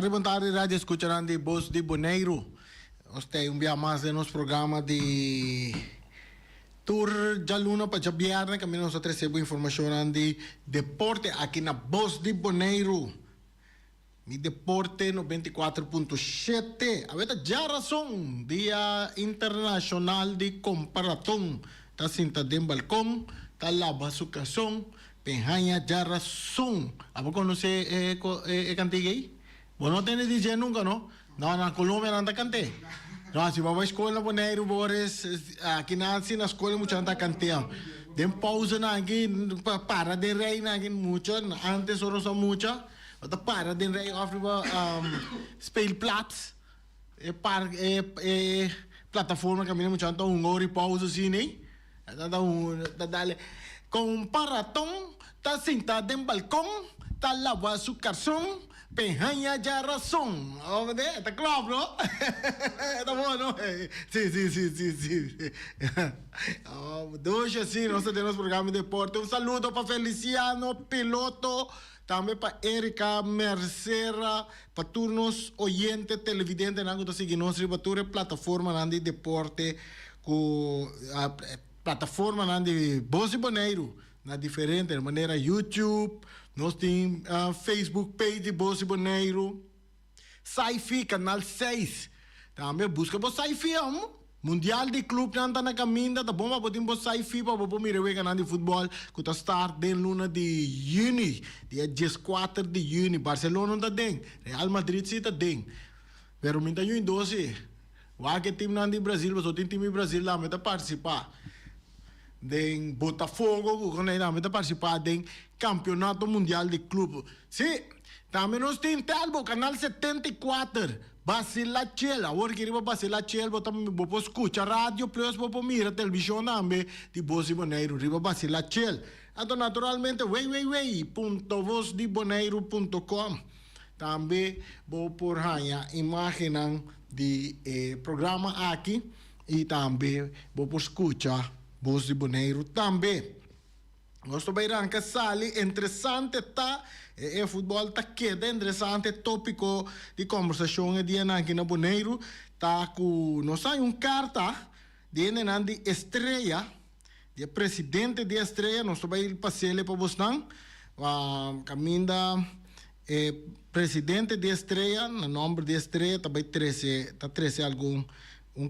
Boa tarde, rádio escucharán de Voz de Bonaire. Usted un día más de nuestro programa de Tour de Luna para viernes. Que nosotros recebemos información de deporte aquí en Voz de Bonaire. Mi deporte 94.7. A ver, ya razón. Día Internacional de Comparación. Está cinta de balcón. Está lava su calzón. Penjaña ya razón. ¿A poco conoce cantiga ahí? Vos no tenés DJ nunca, ¿no? No, en Colombia no anda canté. No, si vas a escola Bonaire, Boris, aquí nace na escola mucha anda canteando. Den pausa na aqui, para de rei na aqui mucha, antes só só mucha. Outra para de rei afriba speelplaats. Plataforma caminho mucha então hora e pausa assim, né? Tá dale. Comparatão, tá sentado em balcão, tá lava su calzón. Penjaña ya razón. Oh, está claro, ¿no? Está bueno. Sí. Dos así, nosotros tenemos programa de deporte. Un saludo para Feliciano, piloto. También para Erika Mercera, para turnos oyentes, televidentes, que siguen nuestra plataforma de deporte, plataforma de Voz de Bonaire. Na diferente maneira YouTube, nós temos Facebook page de Voz de Bonaire, Sci-Fi, canal 6. Também busca por Sci-Fi, Mundial de Clube, não está na caminho, tá bom, mas podemos Sci-Fi para mirar o canal de futebol, que está start de luna de junho, dia 14 de junho, Barcelona está dentro, Real Madrid está dentro. Pero minta em 12, o que time não de Brasil, mas o time de Brasil lá vai participar. De Botafogo, que nós participar do Campeonato Mundial de Clube. Sim, também nós temos Telbo, canal 74, Basilachel. Agora que riba Basilachel, também vou escutar rádio, plus vou mirar televisão também, de Voz de Bonaire, riba Basilachel. Então, naturalmente, www.vozdebonaire.com. Também vou por aí imaginar de programa aqui e também vou escutar Voz de Bonaire também. Nós também arranca sali interessante tá futebol tá queda interessante tópico de conversação de aqui na Bonaire tá com nós aí carta de de Estrela de presidente de Estrela nós também passei para você não caminda presidente de Estrela no nome de Estrela também 13 algum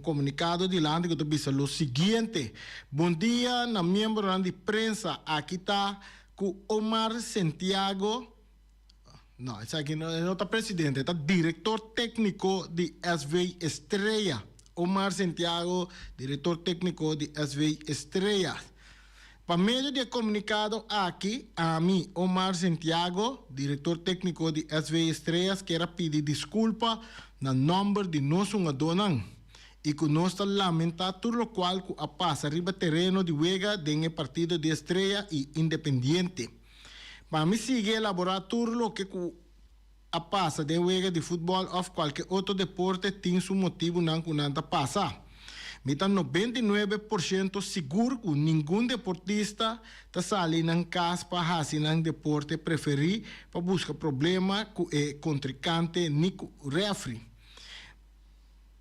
comunicado de lá que eu disse o seguinte: bom dia, na membro de prensa, aqui está com Omar Santiago. Não, esse aqui não está presidente, está diretor técnico de SV Estrela. Omar Santiago, diretor técnico de SV Estrela. Para meio de comunicado aqui, a mim, Omar Santiago, diretor técnico de SV Estrela, quero pedir desculpa no nome de nosso donan. E que nós estamos lamentando tudo o qual que passa arriba terreno de Vega em partido de Estrela e Independiente. Para mim, seguir elaborar tudo o que passa de Vega de futebol ou qualquer outro deporte tem seu motivo não que não passa. Me está 99% seguro que nenhum deportista está saindo em casa para fazer um deporte preferir para buscar problema com o contrincante nem com o refri.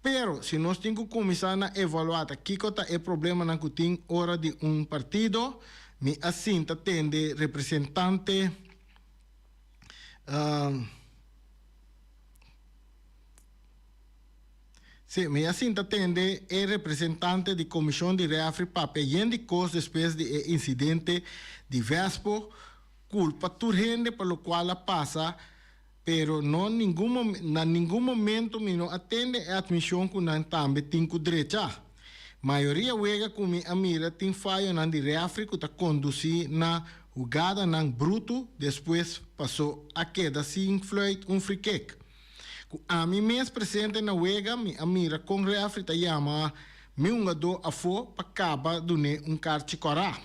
Pero, se nós temos que começar a evaluar que é o problema na que tem hora de partido, me assim atende representante me assim atende representante de comissão de refri para pedir de coisas depois de incidente de Vespo, culpa turgente pelo qual passa. Pero no ningún momento me no atende a admissão que não também tem com direita. Maioria wega com me amira tem falha na de refri que tá conduzir na jogada na bruto, depois passou a queda sem floyd free kick. A mim mesmo presente na wega me amira com refri tá chama me jogador a fo para acaba dune carte corá.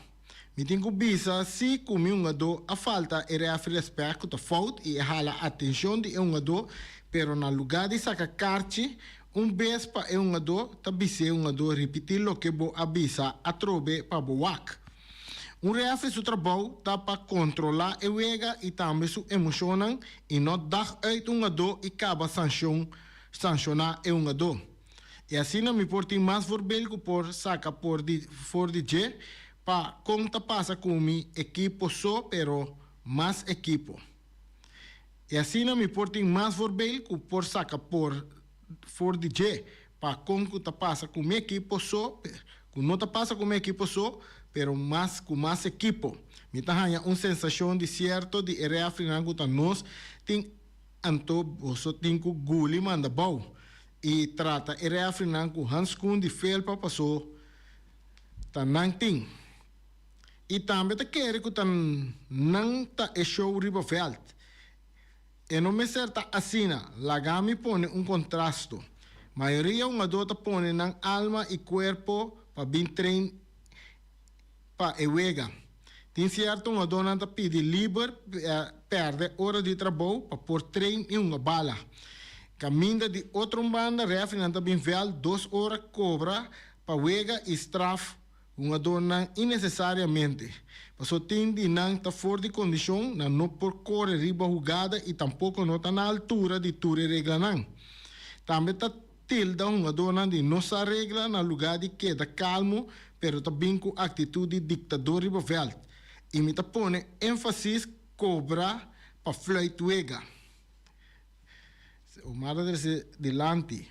Me tenho que bisa se comi jogador a falta é respeito da falta e hala atenção de jogador, pero na lugar de sacar carte vez para jogador tá bise jogador repetir lo que bo avisa a trobe para boak. Un referee su trabalho está para controlar a wega e também su emociones e não dar uit um ado e acaba sancionar um ado. E assim não me portem mais voorbeelden por saca por DJ para conta passa com mi equipo só, pero mais equipo. E assim não me portem mais voorbeelden por saca por DJ para conta passa com mi equipo só, não tá passa com mi equipo só, pero mais com mais equipo. Me tá ganha uma sensação de certo de area final que nós tem anto você tem que guli manda bom. E trata area final com handschoen de felpa passou tá não tem. E também tá querer que tá não tá é show riboveld. E não me certa assina, lagami põe contrasto. Maioria uma dota põe na alma e corpo para bem trein para ewega. Tem certo uma dona tá pede livre perde hora de trabalho para pôr trein e uma bala. Caminha de outra banda, referen também vel 2 horas cobra para wega e straf uma dona innecessariamente. Passou tem de não tá fora de condição, não por correr riba jugada e tampouco não tá na altura de ture regla não. Também tá tilda uma dona de nossa regla na lugar de queda calmo, pero também com atitude ditador riba vel. E me tá pone ênfase cobra para fluit wega. O madre delante.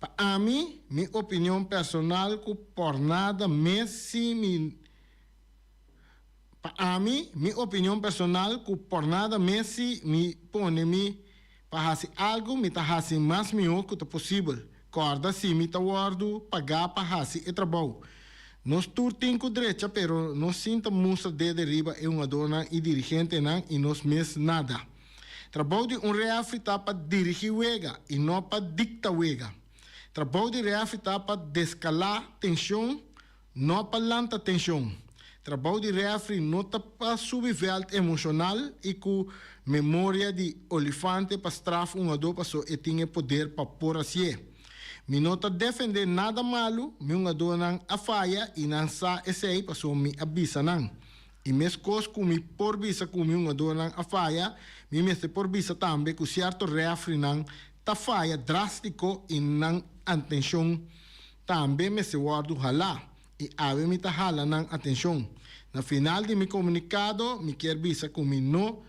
Para mim, minha opinião personal, que por nada Messi para mim, minha opinião personal, que por nada Messi me põe me para fazer algo, me tá fazendo mais melhor que possível. Corda se me tá guardo pagar para fazer o trabalho. Nós turtim com direita, pero nós sinta mostra de riba é uma dona e dirigente não e nós mes nada. Trabalho de referee está para dirigir wega e não para dictar wega. Trabalho de referee está para descalar tensão, não para lançar tensão. Trabalho de referee não está para subir emocional e com memória de olifante para estrafar uma dor pessoa e tinha poder para pôr assim. Me não está defender nada malo, me uma dor não a falha e não sa esse aí pessoa me avisa não. E mesmo coisa que me por visa que me uma dor não a falha, me mesmo por visa também que certo referee não ta falha drástico e não atenção também me se guardo hala e ave me ta hala não atenção. Na final de mi comunicado, me quer visa que me não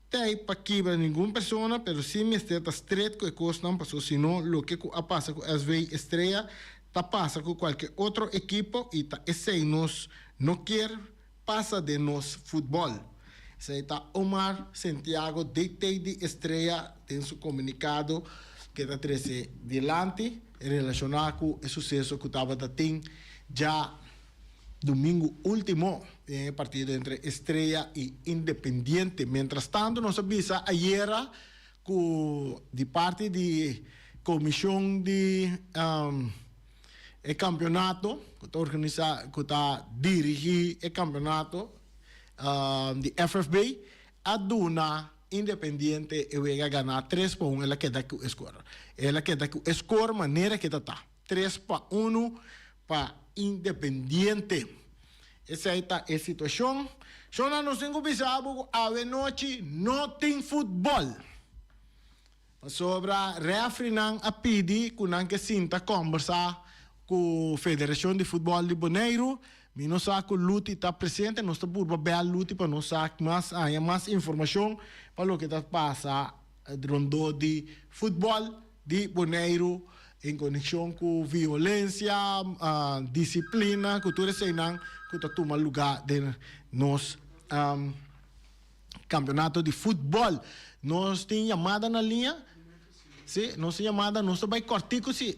tem para quebrar nenhuma pessoa, pero se me está estreito que coisa não passou, senão o que passa com as vezes estreia, ta passa com qualquer outro equipo e ta esse nos não quer passa de nos futebol. Esse está Omar Santiago, DT de estreia, tem seu comunicado que está treze delante relacionado com o sucesso que estava tendo já domingo último partido entre Estrella e Independiente. Mientras tanto, nos avisa ayer de parte de comisión de el campeonato que está organizado, que está dirigido el campeonato de FFB, aduna Independiente e vai ganhar 3-1, ela queda que o score. Ela queda que o score maneira que está 3-1 para Independiente. Essa aí está a situação. Só nós temos que pensar a noite não tem futebol. Sobre a referee a pedir que não que sinta conversar com a Federação de Futebol de Bonaire. Nós sabemos que o Luti está presente, nós estamos por bem Luti para nós saber mais informação para o que está passando no de futebol de Bonaire em conexão com violência, disciplina, cultura senang que está tomando lugar de nos campeonato de futebol. Nós temos chamada na linha, sim, nós temos chamada, nós estamos cortico, sim.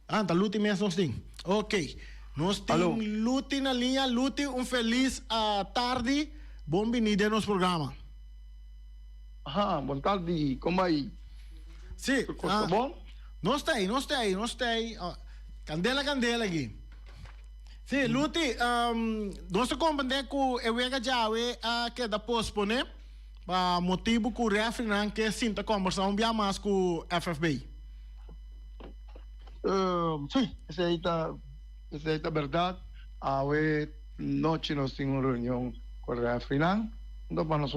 Tá Luti mesmo nós temos. Ok. Nós temos Luti na linha. Luti, feliz tarde. Bem-vindo ao nosso programa. Boa tarde. Como vai? Sim. Tá bom? Nós temos. Candela aqui. Sim, Luti, nós compreendemos que o Ega Jawe que da pospone para motivo que o referee que sinta conversar mais com o FFB. Sim, essa aí tá verdade. noche nós temos uma reunião com o refri, então para nós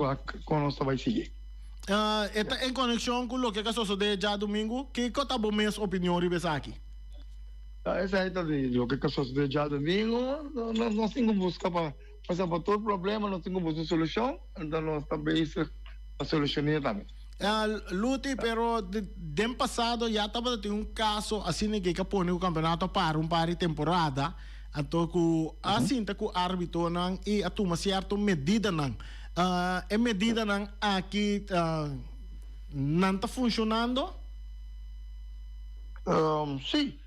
com nós vai seguir. Esta em conexão com o que passou de já domingo, que tá bom minha opinião ribes aqui. Essa aí tá de o que sucedeu já domingo, nós temos que buscar para passar por todo problema, nós temos que buscar solução, então nós também a solucionar também. Luti, pero de passado já estava tendo caso assim que pôr o campeonato para par de temporada, então que assim que o árbitro não e a toma certa medida não, a medida não aqui não está funcionando? Sim,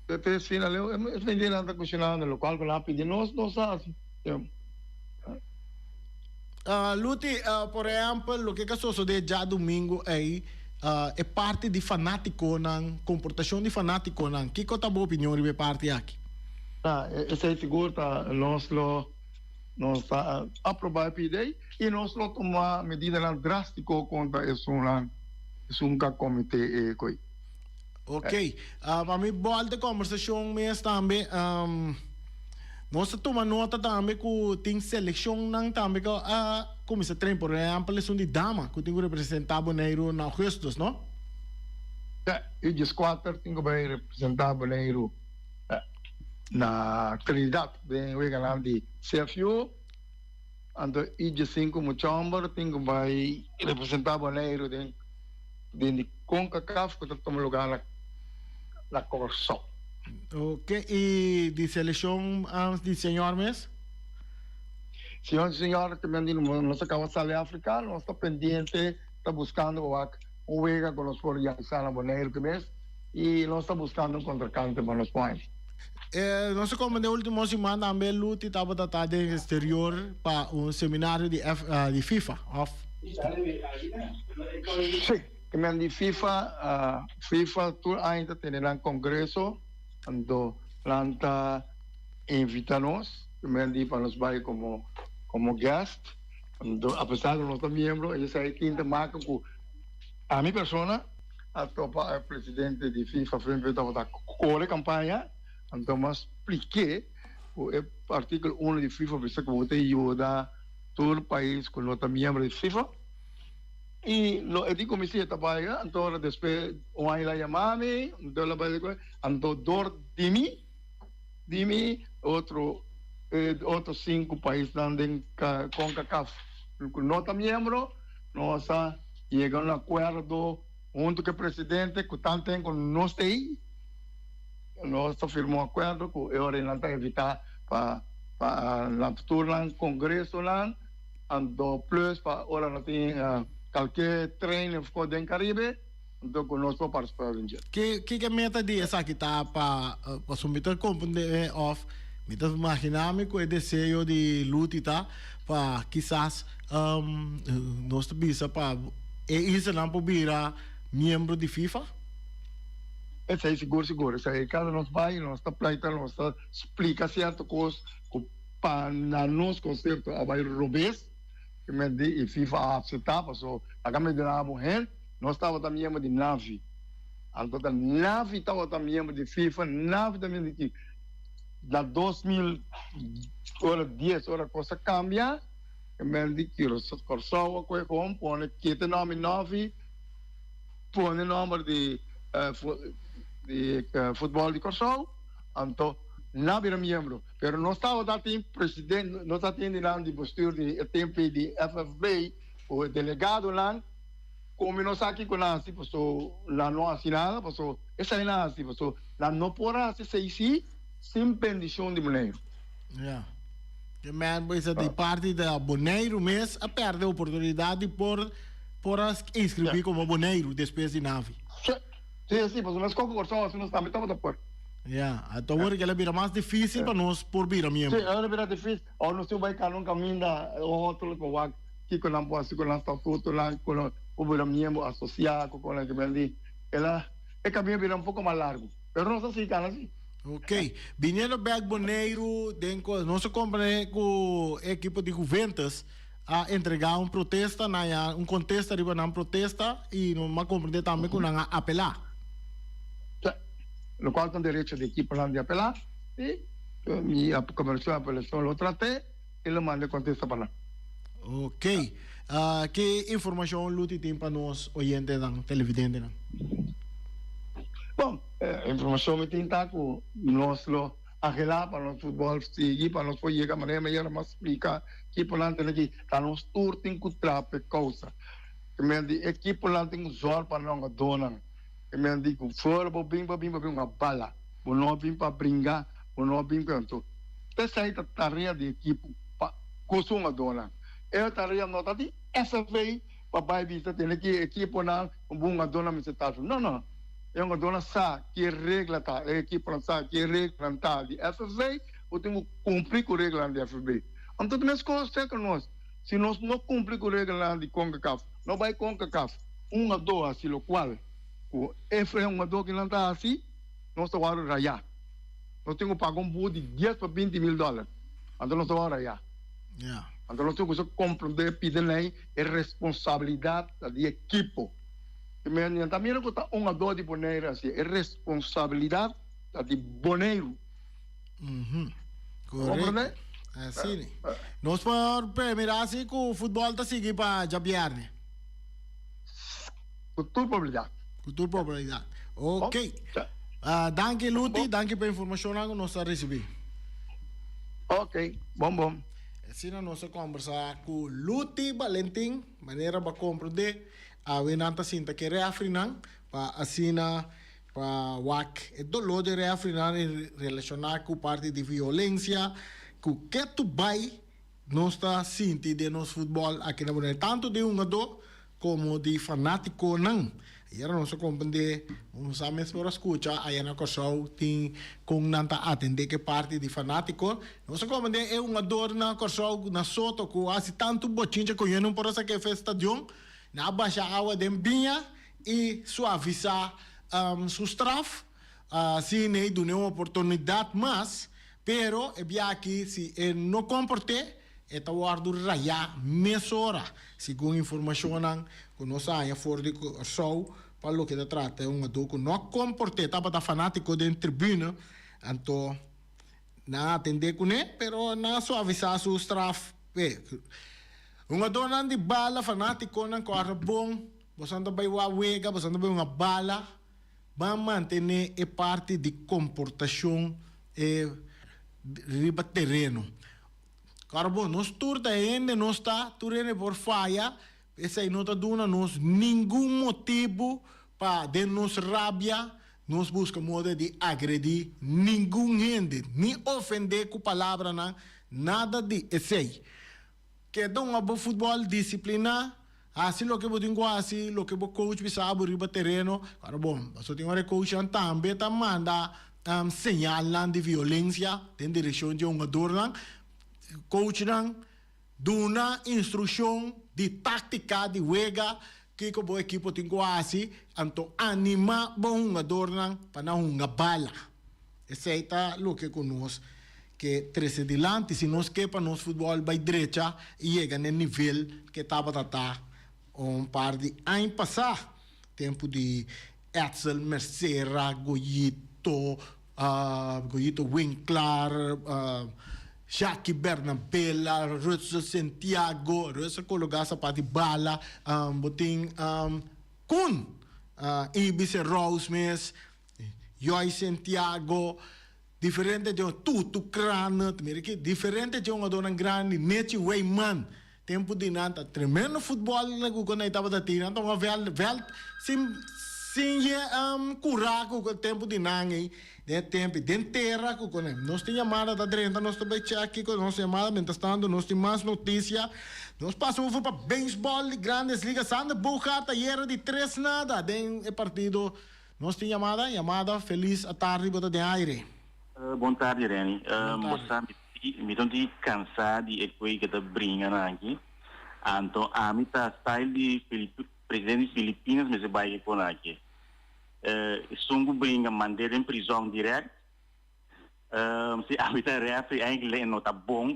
até final eu vendi não está funcionando, o qual lá pedi nós assim. Luti, por exemplo, o que sucedeu já domingo aí é parte de fanático, não comportação de fanático, não. Que qual é a boa opinião de parte aqui? Esse é seguro, nós está aprovar a ideia e nós vamos tomar medida drástica contra esse comitê. Ok, para mim, boa de conversação mesmo também. Nós tomamos nota também que tem seleção não também que como se treina, por exemplo, são de dama que tem que representar Bonaire na Augustus, não? E de squatter tem que representar Bonaire na Trinidad, bem o canal de CFU, então e de 5 Muchamber tem que representar Bonaire de CONCACAF que toma lugar na Corso. Ok, e de seleção de senhor mesmo? Senhor, também nossa causa africana, nós está pendente, está buscando o vega com nós por realizar na Bonaire que mesmo, e nós está buscando um contracante para nós pôr. Não sei como na última semana também Luti estava tratando no exterior para seminário de FIFA. Sim, também de FIFA, FIFA ainda terá congresso, então planta invita-nos, também para nos vai como guest, então, apesar de nós ser membro, eles aí tinta marca com a minha persona, a topa presidente de FIFA, frente a a campanha. Então, mas expliquei o artigo 1 de FIFA, para que você ajuda todo o país com nota membro de FIFA. E eu digo comecei a trabalhar, então depois um ano lá chamame, então lá vai então dor de mim, outros 5 países também com CACAF, com nota membro, nós chegamos a um acordo junto com o presidente, que tanto com nós tem. Nós firmamos um acordo com o Oriental evitar para na futura congresso lá, então plus para ora não tem qualquer treino ficou dentro do Caribe, então conosco para participar do dia. Que meta disso aqui tá para submeter componente of, me tá imaginando que o desejo de luta para quizás nós bisa para isso não para membro de FIFA. Esse aí seguro. Esse aí cada nós vai, nós está pleitando, nós está explica certo coisa para nós concerto a vai robês, que me de FIFA aceitava, so a cama de na morrer, nós estava também de nave. Então da nave estava também de FIFA, nave também de da 2010 hora coisa cambia, que me de que os corso com pone que te nome nave, pone nome de futebol de Corso, então não era membro, pero não estava da presidente, não estava tendo lá de postura de tempo de FFB, o delegado lá, como nós aqui com nós, passou lá não assinada, passou essa é nós, passou lá não porá se sei sem condição de Bonaire. Yeah. Que man bisa de parte da Bonaire mesmo a perder a oportunidade por inscrever como Bonaire depois de nave. Sim, mas qualquer coisa assim nós também estamos a pôr. Então agora que ela vira mais difícil para nós por vir a membro. Sim, ela vira difícil. Ou nós vai cá num caminho da outro com o que com não pode com nós tudo lá com o vira membro associado com a que ali. Ela é caminho vira pouco mais largo. Pero nós assim cá assim. Ok. Vindo back Bonaire, denko nós comprei com a equipe de Juventus a entregar protesta na contesta riba na protesta e não compreender também com na apelar. No qual tem direito de equipe lá de apelar e e a comercial apelação lo tratei, ele manda contesta para lá. Ok. Que informação Luti tem para nós, oyentes da televidente? Bom, informação me tem tá com nós lo aquela para o futebol seguir para nós foi chegar maneira melhor mas explicar que por lá tem aqui tá nos tour tem que trape causa que me di equipe lá tem zor para não dona que me di com fora bim uma bala o não bim para brincar o não bim canto essa aí tá tarefa de equipe para costuma dona eu tarefa nota de essa vez papai vista tem aqui equipe lá um bom dona me se tá não é uma dona sa que regra tá a equipe sa que regra tá de FB eu tenho que cumprir com a regra de FB então também as coisas que nós se nós não cumprir com a regra de CONCACAF não vai CONCACAF uma dor assim lo qual o F é uma dor que não está assim nós estamos a raiar nós temos que pagar um bolo de 10 para 20 mil dólares então nós estamos a raiar então nós temos que compreender pedir aí é responsabilidade da equipe também não está uma dor de boneiro assim é responsabilidade de boneiro Correto. Assim, nós podemos mirar assim que o futebol está seguindo para Javier, né? Com toda probabilidade. Com toda probabilidade. Ok. Danke, Luti. Danke pela informação que nós recebemos. Ok. Bom. Assim, nós vamos conversar com Luti Valentim, maneira para compreender a venanta cinta que reafrinan para assim para WAC. É dolor de reafrinar relacionar com parte de violência, que tu vai nós está sentindo de nosso futebol aqui na Bonita, tanto de um jogador como de fanático não. E era nós compreender, nós sabemos para escutar, aí na Corsol tem com nanta atender que parte de fanático, nós compreender é um jogador na Corsol na Soto com assim tanto botinha com não por essa que fez estadião, na baixa água de binha e suavizar seus traf, assim nem do nenhuma oportunidade mas pero é bem aqui se não comporte eta guardo raya mesora segundo informação que nós aí fora de show para o que se trata um adulto não comporte estava da fanático de tribuna então na atender com ele pero na suavizar seus traf um adulto de bala fanático não corre bom você anda vai wega você anda vai uma bala vai manter a parte de comportação riba terreno. Carbo, nós turta ainda não está, turene por falha, essa aí não está dando nós nenhum motivo para de nos rabia, nós busca modo de agredir nenhum gente, nem ofender com palavra nada de esse aí. Que dá um bom futebol disciplina, assim lo que eu tenho assim, lo que o coach sabe riba terreno, carbo, só tem uma coach também tá manda señalan de violência em direção de um jogador, coach duna instrução de tática de juega que o equipo tem quase então anima bom jogador para uma bala. Esse é o que conosco que trece dilante se nós que para nós futebol vai direita e chega no nível que estava par de ano passado tempo de Etzel Mercera Goyito Winkler, Jackie Bernabella, Russo Santiago, Russo Cologasa Pati Bala, Boting Kun, Ibiza Rosemess, Joy Santiago, diferente de Tutu Crana, diferente de uma dona grande, Nechi Wayman, tempo de nada, tremendo futebol que eu estava da tina, então a vel sim curar com o tempo de nangue de tempo de inteira com nós temos chamada da drenta nós também aqui com nós chamada mientras tanto nós temos mais notícia nós passamos para beisebol de grandes ligas anda bucata era de 3 nada de partido nós temos chamada feliz a tarde bota de aire boa tarde Reni Moçambique me tô de cansado de ecoir que tá brincando aqui então a mim tá style de presidente de Filipinas mas vai por aqui Sungu brinca manter em prisão direta se a vida refere ainda não tá bom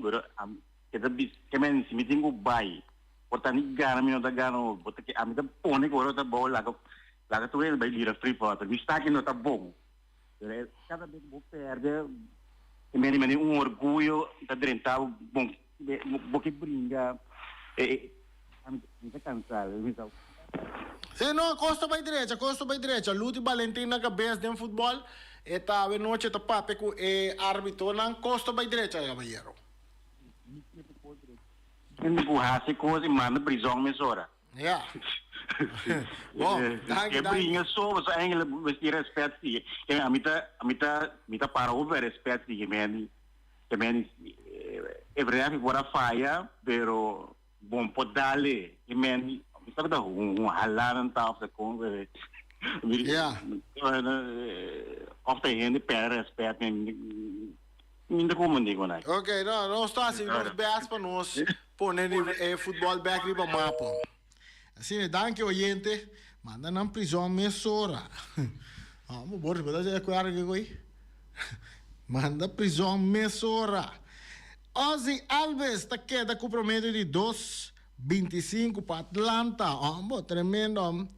que men se me tenho bai portanto gana me não tá gano bota que a mim tá bom né agora tá bom lá que tu vai lira free port me está que não tá bom cada vez vou perder meni um orgulho da drentar bom que brinca cansado Sim, não, costa para a direita. Lute Valentim na cabeça de futebol. E tava noite tá pape com árbitro não costa para a direita, caballero. ele burrasse coisa e manda prisão mesora. Yeah. Bom, que brinca só ainda vestir respeito sim. A mita para o respeito sim, que é verdade que agora falha, pero bom pode darle, que sabe da halaran tal se com Yeah. Ofta gente perde respeito ainda como digo né. Ok, não está assim, nós beas para nós poner futebol back riba mapa. Assim, danke oyente, manda na prisão mesora. Vamos bora, pode ser claro que coi. Manda prisão mesora. Ozzy Alves está queda com promedio de 2.25 para Atlanta. Tremendo.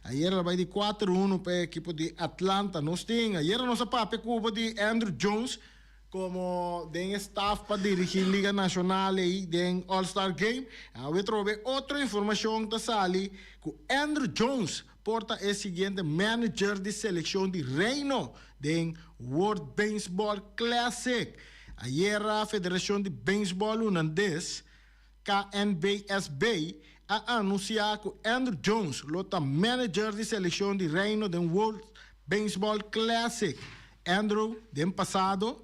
Ayer ela vai de 4-1 para o equipo de Atlanta. Nós temos, ayer nós pape cubo de Andrew Jones como den staff para dirigir Liga Nacional e den All-Star Game. We trouxe outra informação que sali que Andrew Jones porta é o seguinte manager de seleção de Reino den World Baseball Classic. Ayer a Federação de Baseball Holandês, KNBSB, a anunciar que Andrew Jones, lota manager de seleção de Reino do World Baseball Classic. Andrew, den passado,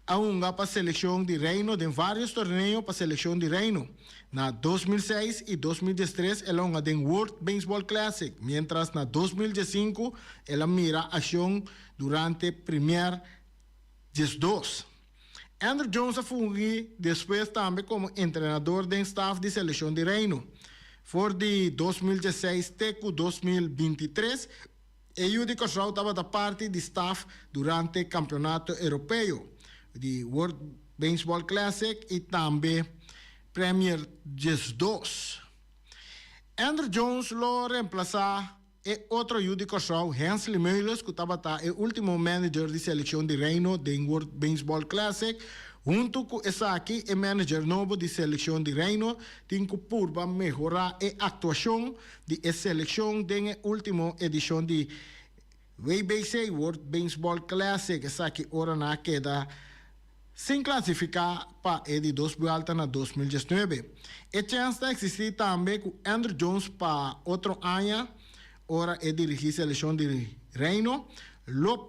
aunga para a seleção de Reino, de vários torneios para a seleção de Reino. Na 2006 e 2013, ela onga den World Baseball Classic, mientras na 2015, ela mira ação durante primeiro 12. Andrew Jones fungiu depois também como treinador do staff de seleção de Reino. For de 2016 até 2023, e o de Cosrau estava da parte de staff durante o campeonato europeu, de World Baseball Classic e também Premier 12. Andrew Jones lo reemplaçou e outro Judy Cosrau, Hensley Meulers, que estava o último manager de seleção de Reino do World Baseball Classic, junto com essa aqui, o manager novo de seleção de Reino, tem que purba melhorar a atuação de seleção da última edição de WBC, World Baseball Classic, essa aqui ora na queda sem classificar para a de 2000 na 2019. E chance de existir também com Andrew Jones para outro ano, ora é dirigir a seleção de Reino, lo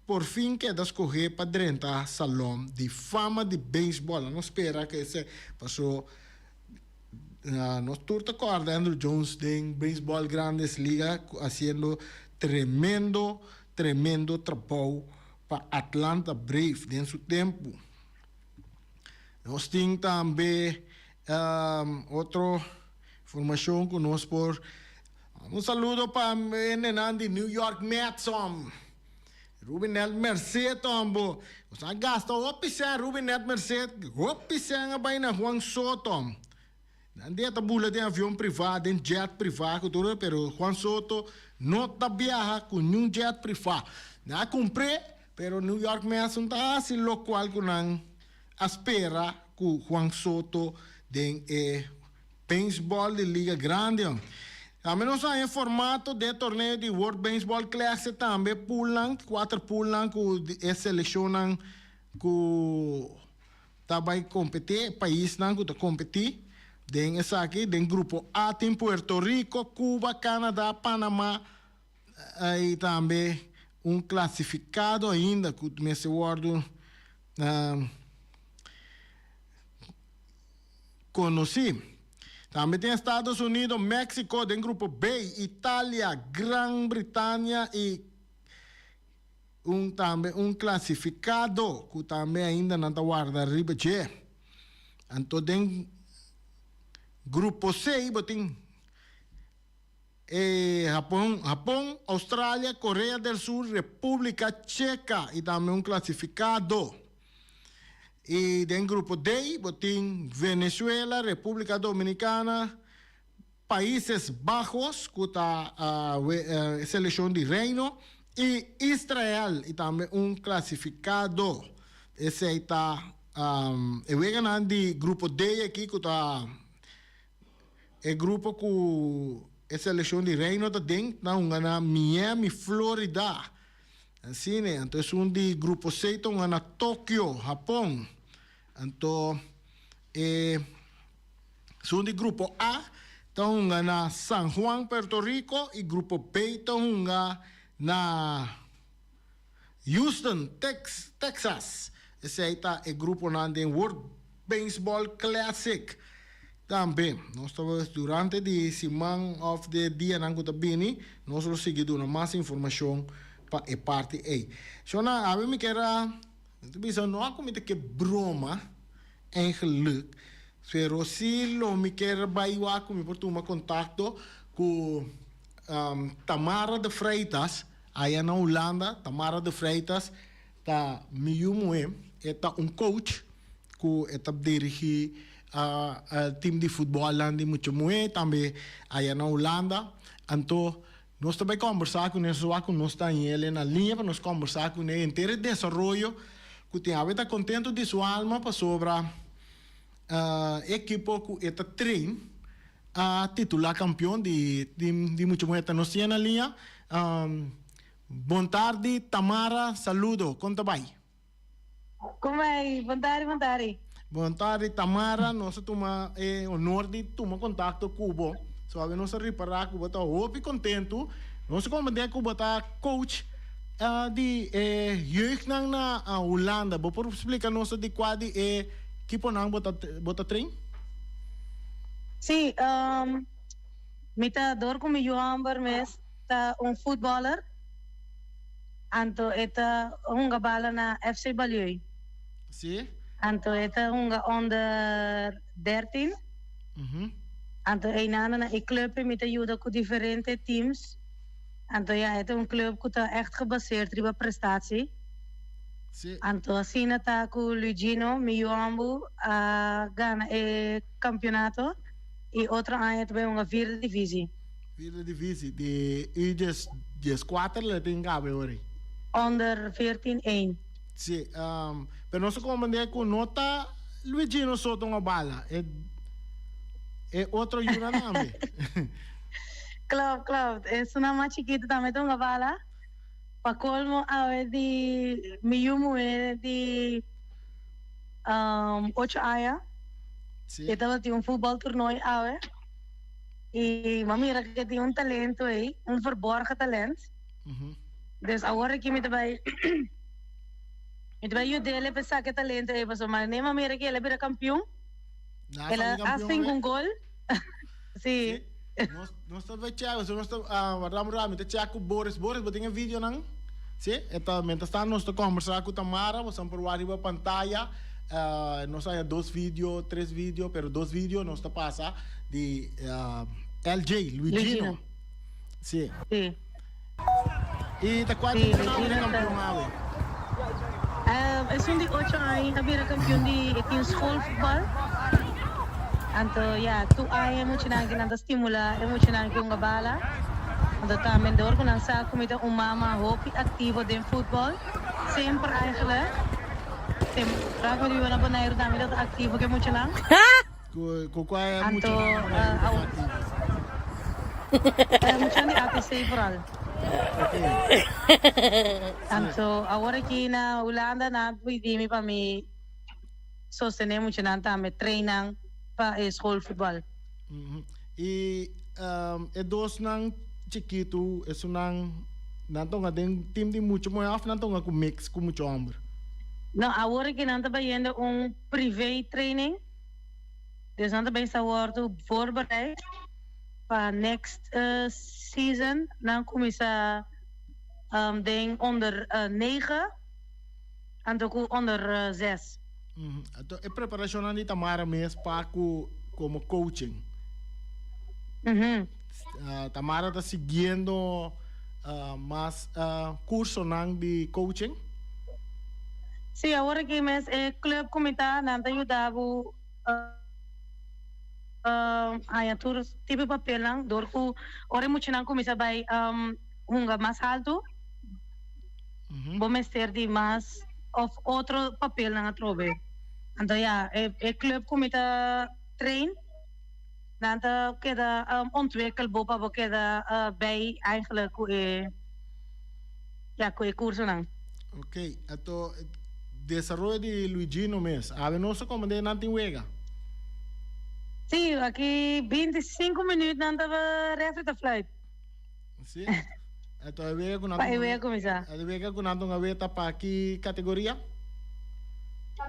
por fim queda escolher para dentro salão de fama de beisebol. Não espera que esse passou nos turta corda Andrew Jones em beisebol grandes ligas, fazendo tremendo trabalho para Atlanta Braves em seu tempo. Nós temos também outra informação que nós por un saludo para Nenan de New York Mets, Ruben Merced, o sea, gasta opisa Ruben Merced, opisa nga ba na Juan Soto. Nandiya tabula de avião privado, de jet privado, tudo, pero Juan Soto não tá viaja com um jet privado. Na comprei, pero New York Mets não tá assim local que não espera que Juan Soto de beisebol de liga grande. Também nós em formato de torneio de World Baseball Classic também pulam, 4 pulam que selecionam que também competir, país não que competir, den essa aqui, den grupo A tem Puerto Rico, Cuba, Canadá, Panamá, e também classificado ainda que nesse world conheci. Também tem Estados Unidos, México, tem grupo B, Itália, Grã-Bretanha e também classificado que também ainda não está guardado arriba. Então tem grupo C, tem Japão, Austrália, Coreia do Sul, República Tcheca e também classificado. E tem grupo D, tem Venezuela, República Dominicana, Países Bajos, que está a seleção de Reino, E Israel e também classificado. Esse aí tá eu vou ganhar de grupo D aqui que tá é grupo com a seleção de Reino da dentro, não na Miami, Florida. Assim, né? Então, é de grupo C, então, na Tóquio, Japão. Então, são de grupo A, então, na San Juan, Puerto Rico, e grupo B, então, na Houston, Texas. Esse aí tá o grupo na World Baseball Classic. Também, nós estamos durante a semana of the dia na Gutabini, nós vamos seguir dando mais informação para a parte A. So, a mim que era, não há como que broma, eigenlijk, pero se lo me quer bailar comigo por tomar contato com Tamara de Freitas, aí na Holanda, Tamara de Freitas, tá é coach que está dirigindo time de futebol lá de muito muito também aí na Holanda. Então nós também conversar com eles, nós está em ele na linha para nós conversar com ele inteiro desenvolvimento que tem a ver tá contento de sua alma para sobre equipo que está trein a titular campeão de muito muito nós tem na linha. Boa tarde, Tamara, saludo, conta bem. Como é? Boa tarde. Boa tarde, Tamara. Nós temos honor de tomar contato com o Cubo. Só que nós reparar que o Cubo está muito contente. Nós comandamos que o Cubo está coach de jeugd na Holanda. Vou explicar nós de qual equipo não bota trein? Sim, me está dor com o Johan Barmes, está futballer. Anto eta bala na FC Balioy. Sim. Anto eta onder 13. Anto nana na club met ajuda com diferente teams. Anto ja, eta club que está echt gebaseerd op prestatie. Sim. Anto assim está com Luigino, Miyuambu, gana campeonato e outra ano também uma vierde divisie. Vierde divisie, de U4 le tem gabe ori. Onder 14-1. Sim, pero nós comandamos com nota Luigino Soto uma bala. É outro jura nome. Klopt. É uma mais chiquita também tem uma bala. Para colmo, a de Miyumu é de 8 anos. Sim. Então tinha futebol torneio a e mamira que tinha talento aí, verborgen talento. Dus agora que me vai eu dele pensar que talento é, mas nem mamira que ele vira campeão. Ela faz gol. Sim. Nós estamos vendo, nós estamos vendo Boris, tem vídeo não? Sim, então, mientras tanto, nós estamos conversando com Tamara, nós estamos por arriba pantalla, nós temos 2 vídeos, 3 vídeos, pero 2 vídeos nós estamos passando de LJ, Luigino. Sim. Sim. E está quase campeão é de 8 anos, vira campeão de schoolvoetbal. Então, ja, 2 anos é muito nada estimular, é muito nada que bala. Então, também door com essa comida mama hoop ativo de futebol, sempre eigenlijk. Sempre, quando eu na bonaire também dat ativo que muito nada. Qual é muito muito nada APC vooral. Então, agora aqui na Holanda na pwede para me sostener muito nada também treinar para schoolvoetbal. E é dos nang chiquito, isso nang nanto tem time de muito mais nanto com mix com muito amor. Não, agora que não está fazendo privé training, dus não está bem voorbereid para next season. Dan começa denk onder 9 en ook onder 6. Então, é preparação de Tamara mesmo para como coaching. Tamara está seguindo mais curso de coaching? Sim, agora que mes club comita não está ajudando a tur tipo papel não, dor que ora muito não começa vai mais alto, vou mester de mais of outro papel na trobe. Então, ja, club komt train. Dan queda ontwikkel bopa bo queda bij eigenlijk ja ko curso nan. Ok, então desarrollo de Luigino mes. A ver, nosso comandante Wega. Sí, aquí 25 minutos dan tava refrita flight. Sí. Então Wega com Pa iwe komisa. Wega com nando nga weta pa aqui categoria?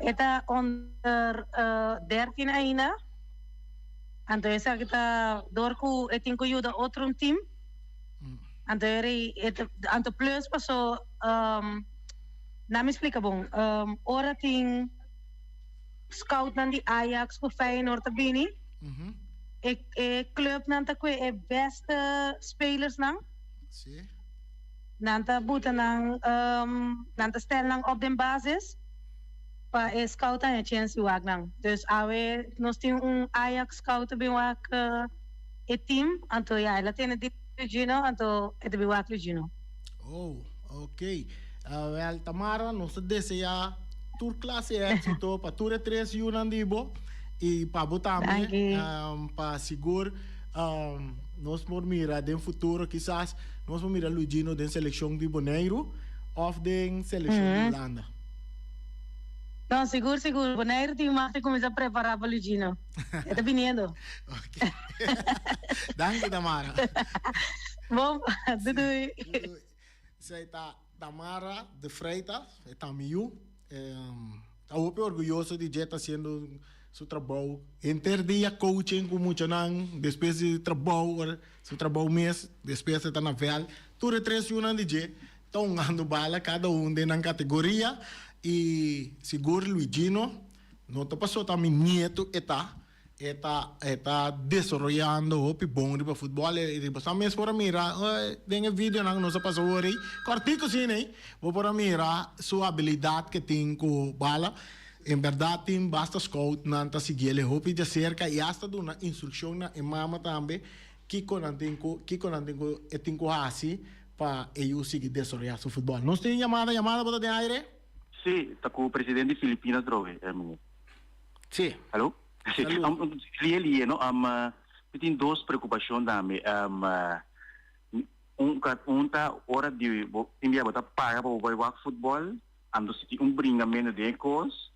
Eta onder 13 ainda. Então essa kita dorku etin ko yuda outro team. Então anto plus passou na me explica bom. Ora tem scout nan di Ajax ko Feyenoord te bini. Club nanta ko beste spelers nan. Sí. Nanta buta nang nanta stel nang op den basis. Pa scout aan chance wag nang. Dus awe nos ting Ajax scout bi wak team anto ja latene di Gino anto bi wak Gino. Oh, ok. Well, Tamara, nós desejamos tour classe éxito para tour 3 Yunandibo e para botar para seguro nós vamos mirar no futuro quizás nós vamos mirar Luigino da seleção de Bonaire ou da seleção de Holanda. Não, seguro. Bonaire tem mais que começar a preparar para Luigino. Está vindo. Ok. Danke, Tamara. Bom, tudo. Zij está Tamara de Freitas, está miu. Estou orgulhoso de já estar fazendo seu trabalho. Interdia coaching com muito não, depois de trabalho, seu trabalho mês, depois está na velha. Tudo 3 anos de já, estão ganhando bala cada na categoria e seguro Luigino, não está passando também nieto está desarrollando o bom para futebol e depois também para mirar tem vídeo não nos passa hoje cortico sim né vou para mirar sua habilidade que tem com bala em verdade tem basta scout não tá seguir hope de cerca e hasta do na instrução na mama também que conantenco e tem com assim para eu seguir desarrollar seu futebol nós tem chamada para de aire sim tá com o presidente de Filipinas droga sim alô Really, no, tem duas preocupações também. Tá hora de enviar botar paga para o futebol, ando se bringamento de coisas,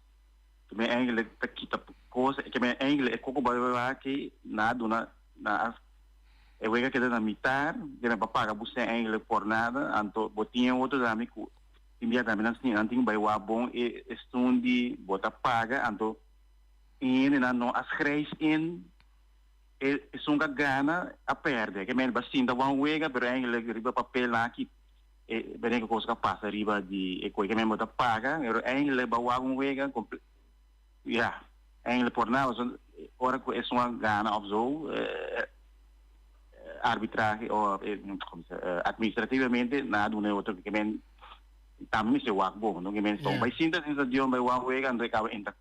também ainda tá quita coisa, que também ainda é pouco vai que nada na é o que na mitad, que não paga você ainda por nada, anto botinha outro também que enviar também não tem vai bom e estundi botar paga, anto in en dan as grijs in is zo'n gana a perde que men basinda wan wega pero eigenlijk riba papel aqui ben ik koos passa riba di e que men bota paga pero eigenlijk ba wan wega ja eigenlijk por nada so ora que is zo'n gana of zo arbitraje o administrativamente nada un outro que men también se wak bom no que men so by sinta sensación by wan wega and recaba ainda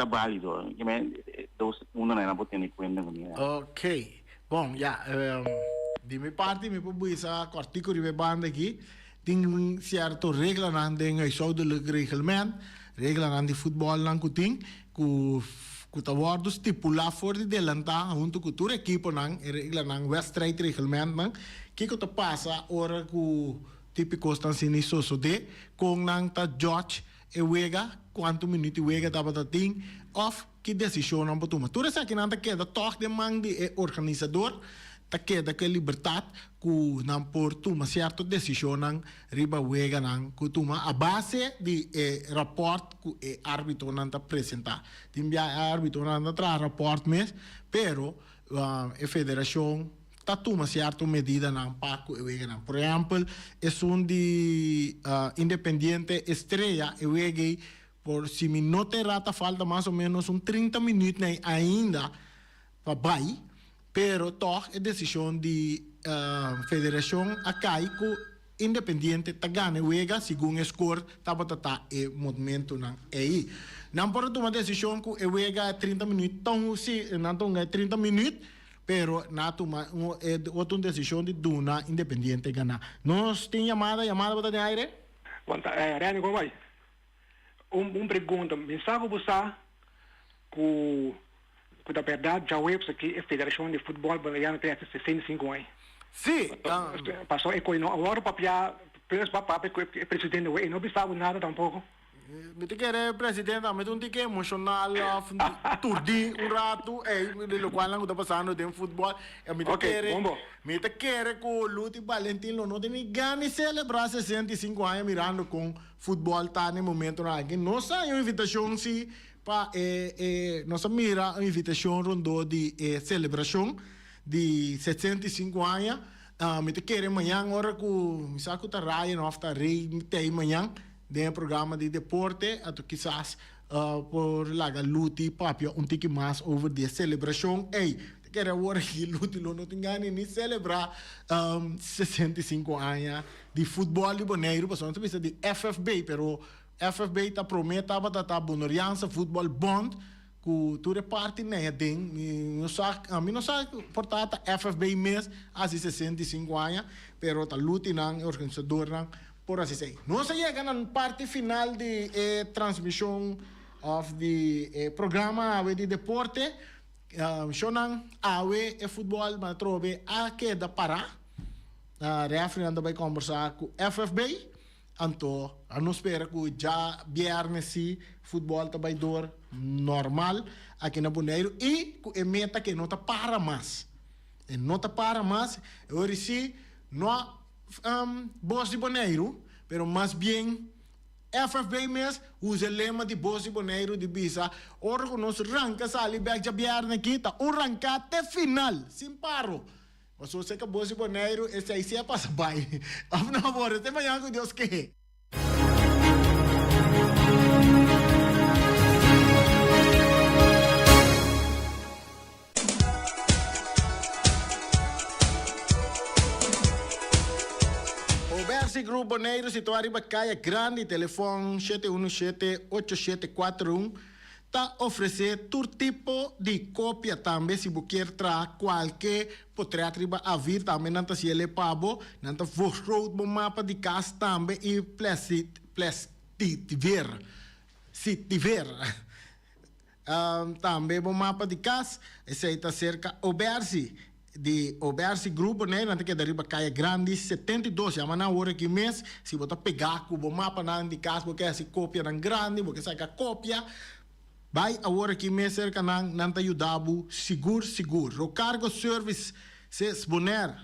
válido, que me dos uno não pode ter cuenta com isso. Ok, bom, já, de minha parte, me pode essa cortico de banda aqui, tem certo regra não tem aí só do regulamento, regra não de futebol não que tem, que tá word estipular for de delantar junto com toda equipe não, regra não wedstrijd regulamento não, que tá passa hora que típico estão sendo isso de com não tá judge e wega quanto minuto wega tava ting of que decisão não pode tomar. Tudo isso aqui não tá queda toch de man de organizador tá queda que liberdade que não por tomar certa decisão não riba wega não que toma a base de rapport que árbitro não tá apresentar. Tem árbitro não tá rapport mes, pero a federação tá toma certa medida não para que wega não. Por exemplo, é de Independiente Estrela e wega por si me não te rata falta mais ou menos 30 minutos ainda para vai, pero toch é decisão de federação acai que Independiente tá ganha wega segundo score tá batata e movimento não aí. Não pode tomar decisão que wega 30 minutos, então se não tão 30 minutos pero na toma outra decisão de Duna Independiente ganhar. Nós tem chamada para ter aire? Rani, como vai? Pergunta, mensagem você que da verdade já é que a Federação de Futebol Boliviano tem 65 anos. Sim. Passou e coisa, agora o papel o presidente não pensava nada tampouco. Me te quer presidente, me te um tique emocional, turdi rato, lo qual não está passando dentro futebol. Me te quer com Luti Valentino não tem ganho celebrar 65 anos mirando com futebol tá no momento aqui. Não sai uma invitação se para nossa mira uma invitação rondou de celebração de 65 anos. Me te quer amanhã hora com me saco tá raia não está rei me tem amanhã de programa de deporte, ato quizás por laga luti papio um tique mais over de celebração. Quero agora que luti não tem ganho nem celebrar 65 anos de futebol de Bonaire, passou não de FFB, pero FFB tá promete tá bonoriança futebol bond que tu reparte né tem a mim não sabe portata FFB mês assim 65 anos, pero tá luti não organizador não por assim dizer. Não se chega na parte final de transmissão de programa de deporte. Shonan awe futebol mas trobe a queda para. Refri anda vai conversar com FFB. Anto, a nos espera que já viernes se futebol tá vai dor normal aqui na Bonaire e que meta que não tá para mais. E não tá para mais. Eu disse não Voz de Bonaire, pero mais bem FFB mesmo usa o lema de Voz de Bonaire de Bisa. Ora que nós ranca sali back já biar aqui tá ranca até final, sem paro. Mas você que Voz de Bonaire esse aí se passa bem. Não amor, até amanhã com Deus que. Oberse Grupo Bonaire, situado em Bacaia Grande, telefone 717-8741, está oferecendo todo tipo de cópia também, se você quer trazer qualquer portrait a vir também, não está se ele pago, não está road bom mapa de casa também e plastitiver, se tiver. Também bom mapa de casa, esse aí está cerca Oberse. De Oberse Grupo, né? Não tem que dar Bacaia Grande, 72, chama na hora que mês, se você pegar o mapa na de casa, porque essa cópia na grande, porque sai a cópia, vai a hora que mês cerca não te ajudava seguro. O cargo service se exponer,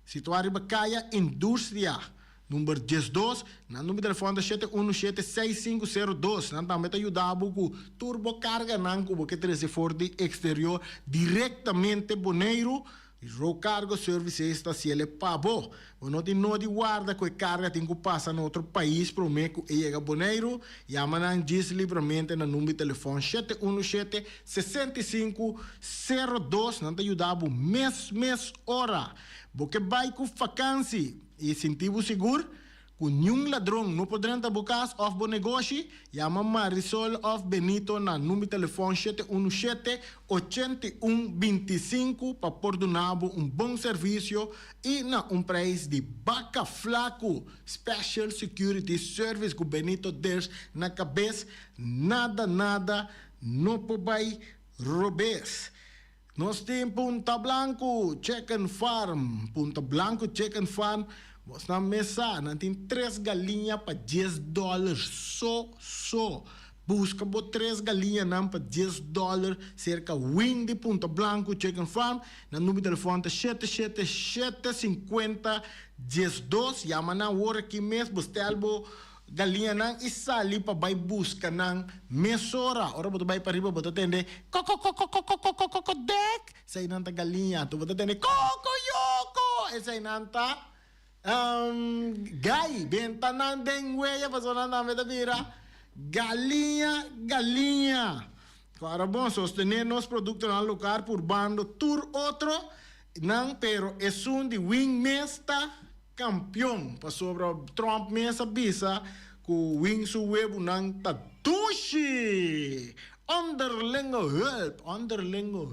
situado em Bacaia Indústria, número 12, na número de telefone 717-6502, não também te ajudava com turbo carga, não com que trazer fora de exterior, diretamente Bonaire. O cargo service está se ele pago. Não tem de guarda que a carga tem que passar em outro país, promete que chega a Bonaire, e amanhã diz livremente no número de telefone 717-6502, não te ajudava mês hora. Porque vai com vacância e sentivo seguro, com nenhum ladrão não poderá buscar of bom negócio, chama Marisol of Benito na número de telefone 717-8125 para perdonar bom serviço e na preço de baca flaco. Special Security Service com Benito Ders na cabeça, nada, não pode roubar. Nós temos Punta Blanco Chicken Farm. Punta Blanco Chicken Farm. Nós na mesa, nós temos 3 galinhas para $10. Só. Busca 3 galinhas para $10. Cerca wing de Punta Blanco Chicken Farm. Na número de telefone 777-50-12. Chama na hora que mês, você algo galinha nang isa ali pa bay busca nang mesora ora boto bay pariba boto tende koko dek sa inanta galinha to boto tende koko yoko esa inanta gai benta nang dengweya pasona na metabira galinha para bom sostener nos productos no lugar por bando tur otro nang pero es un de wing mesta campeão para sobre Trump mesa bisa com wing su web nang tatushi underlingo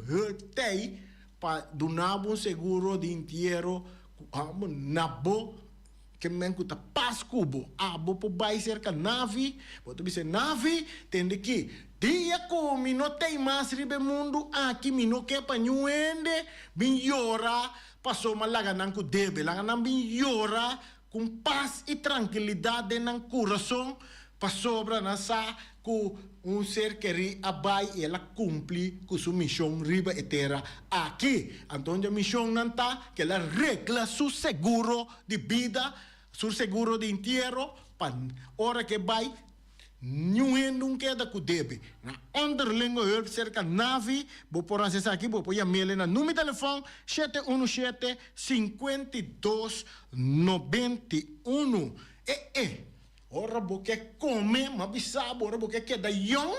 help tei para donar um seguro de inteiro na boa que men kuta pas kubo abo po bai cerca nave boto bise nave tende que dia comi no tem mais ribe mundo aqui mi no que panhuende bin yora passou malaga nan ku debe lá nan bin yora com paz e tranquilidade nan coração passou pra nasa ku ser que ri abai e ela cumpre com sua missão riba etera aqui então a missão não tá que ela regla su seguro de vida su seguro de inteiro para hora que vai não queda com debe na underlingo hulp cerca nave vou por acessar aqui vou pôr e-mail na número de telefone 717 52 91 ora porque come mas bisabo ora porque queda young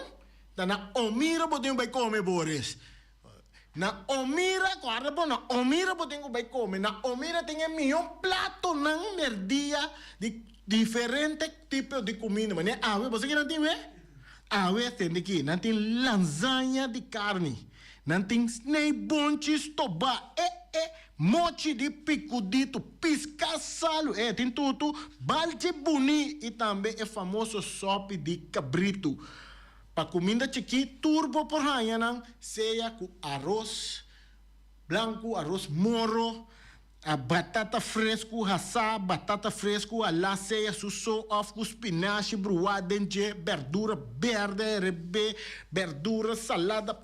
da na omira botem vai comer Boris na omira guarda bom na omira botem vai comer na omira tem milhão plato nang merdia de diferente tipo de comida mas né você que não tem tem aqui não tem lasanha de carne não tem snei bonches toba mochi de picudito, piscaçalo, tem tudo, balde boni e também é famoso sopa de cabrito. Para comida chiqui, turbo por hanyanang, seja com arroz branco, arroz moro, a batata fresco, assá, batata fresco, a lá seja suso, of com espinafre, bruadenje, verdura verde, rebe, verdura, salada,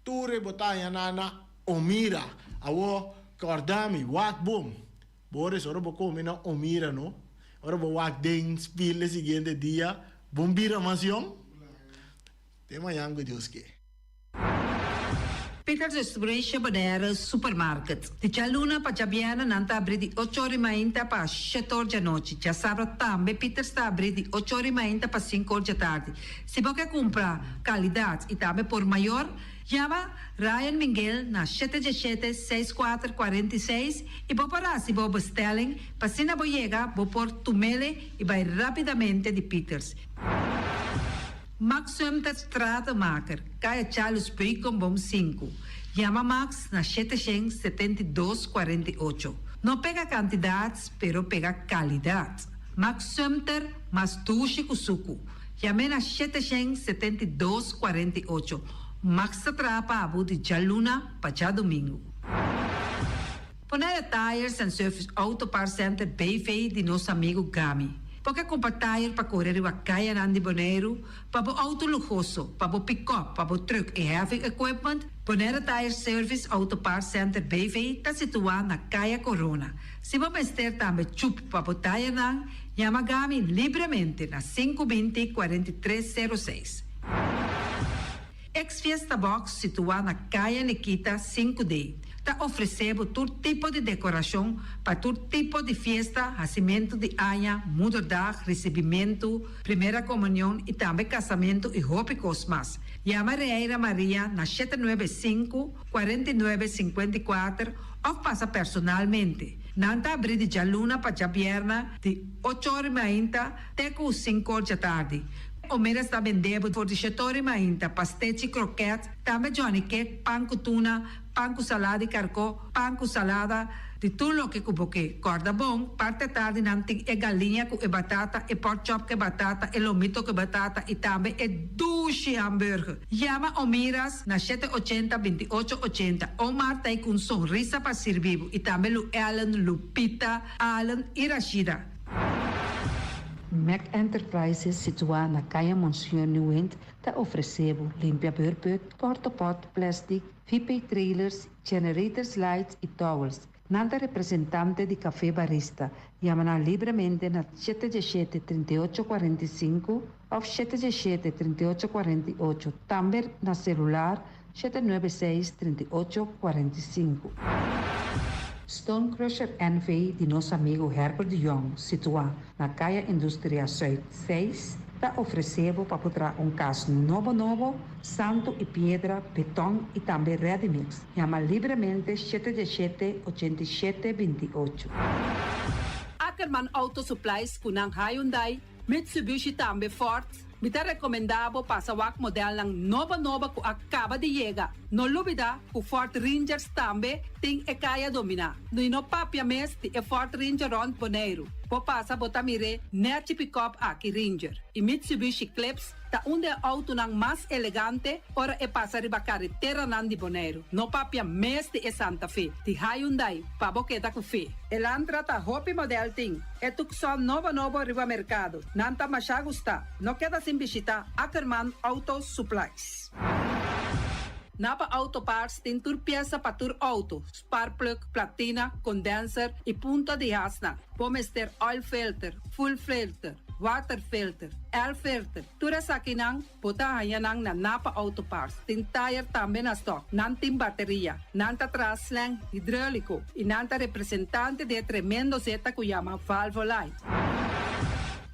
tudo botar na omira, awo, Kordami, wak boom. Boris, ora vou comer na omira, no? Ora vou wak ding, spile seguinte dia. Bombira mas yong? Tema yang ko Deus que. Peter's Restauration Bodera Supermarket. Di Cialuna pa Ciabiana nanta abri di 8h30 pa 7h da noite. Já sabe também Peter está abri di 8h30 pa 5h da tarde. Se você comprar qualidade e também por maior, chama Ryan Miguel na 717-6446 e vou parar se vou bestelling, para se não chega, vou pôr tumele e vai rapidamente de Peters. Max Sumter Stratenmaker, Kaya Charles Bricom Bom 5. Chama Max na 772-48. Não pega quantidades, pero pega qualidade. Max Sumter, mas tuxe kusuku. Chame na 772-48. Max Trapa Abu de Jaluna para domingo. Poner Tires and Service Auto Parts Center BV de nosso amigo Gami. Porque comprar tire para correr o Caia Nandi Boneiro, para o auto luxuoso, para o pick-up, para o truck e heavy equipment, Poner Tire Service Auto Parts Center BV está situado na Caia Corona. Se você ter também chup para o tire nan, chama Gami livremente na 520-4306. Ex-Fiesta Box, situada na Caia Nikita 5D, está oferecendo todo tipo de decoração para todo tipo de festa, nascimento de anha, mudança, recebimento, primeira comunhão e também casamento e roupas mais. Chama Reira Maria na 795-4954 ou passa personalmente. Nanta abrir de Jaluna para Jabiana de 8h30 até 5h da tarde. O Mera está vendendo por 17h30 pastéis e croquetes, também Johnny Cake, pão com tuna, pão com salada e carcó, pão com salada, de tudo o que cuboque. Corda bom, parte tarde nanti é galinha com batata, e pork chop com batata, e lomito com batata, e também é duche hambúrguer. Chama o Miras na 780-2880. O Marta aí com sonrisa para servir, e também o Alan, Lupita, Alan e Rashida. Mac Enterprises, situada na Caia Monsenhor Nieuwend, está oferecendo limpia beurput, portapot, plastic, VP trailers, generators lights e towels. Nada representante de café barista. Chama livremente na 717-3845 ou 717-3848. Também na celular 796-3845. Stone Crusher NV de nosso amigo Herbert de Jong, situado na Caia Indústria Zuid 6, está oferecendo para botar caso novo, santo e pedra, beton e também ready-mix. Chama livremente 717-8728. Ackerman Auto Supplies kunang Hyundai, Mitsubishi também Ford, Mita recomendado pasawak model ng nova ku acaba de llegar. No lubida ku Fort Rangers tambe ting e kaya domina. No ino papia mes ti e Fort Ranger Ron Bonaire. Po pasa botamire net pick-up aki Ranger. E Mitsubishi Eclipse ta unde auto nang mas elegante ora e pasa riba carretera nan di Bonaire. No papia mes ti e Santa Fe. Ti Hyundai pa boketa ku fe. Elantra ta hopi model ting. E tukson novo riba mercado. Nanta masya gusta. No queda sin visita Ackerman Auto Supplies. Napa Auto Parts tem tur pieza para tur auto, spark plug, platina, condenser e punta de hasna. Pomester oil filter, full filter, water filter, air filter. Tura sa kinang, puta hayanang na Napa Auto Parts. Tem tire também na stock, nantim bateria, nanta traslang hidráulico e nanta representante de tremendo zeta que chama Valvoline.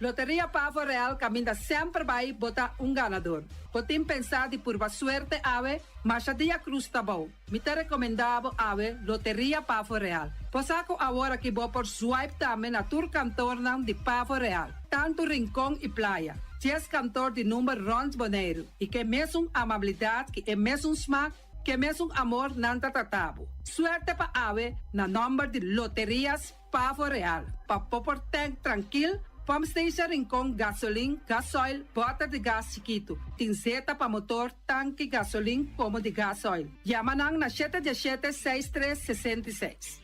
Loteria Pavo Real caminha sempre vai botar ganador. Potem pensar de pura suerte ave, mas a dia cruz tá bom. Me te recomendava ave Loteria Pavo Real. Posaco agora que vou por swipe também na tour cantor de Pavo Real. Tanto Rincón e Playa. 10 cantor de número Rons Bonaire. E que mesmo amabilidade, que é mesmo smack, que mesmo amor nanta tatabo. Suerte pa ave na number de Loterias Pavo Real. Pa popor tank tranquilo. Pump station Rincón, gasolina, gasoil, bota de gás chiquito. Tinzeta para motor, tanque, gasolina, como de gasoil. Yamanang na 717-6366.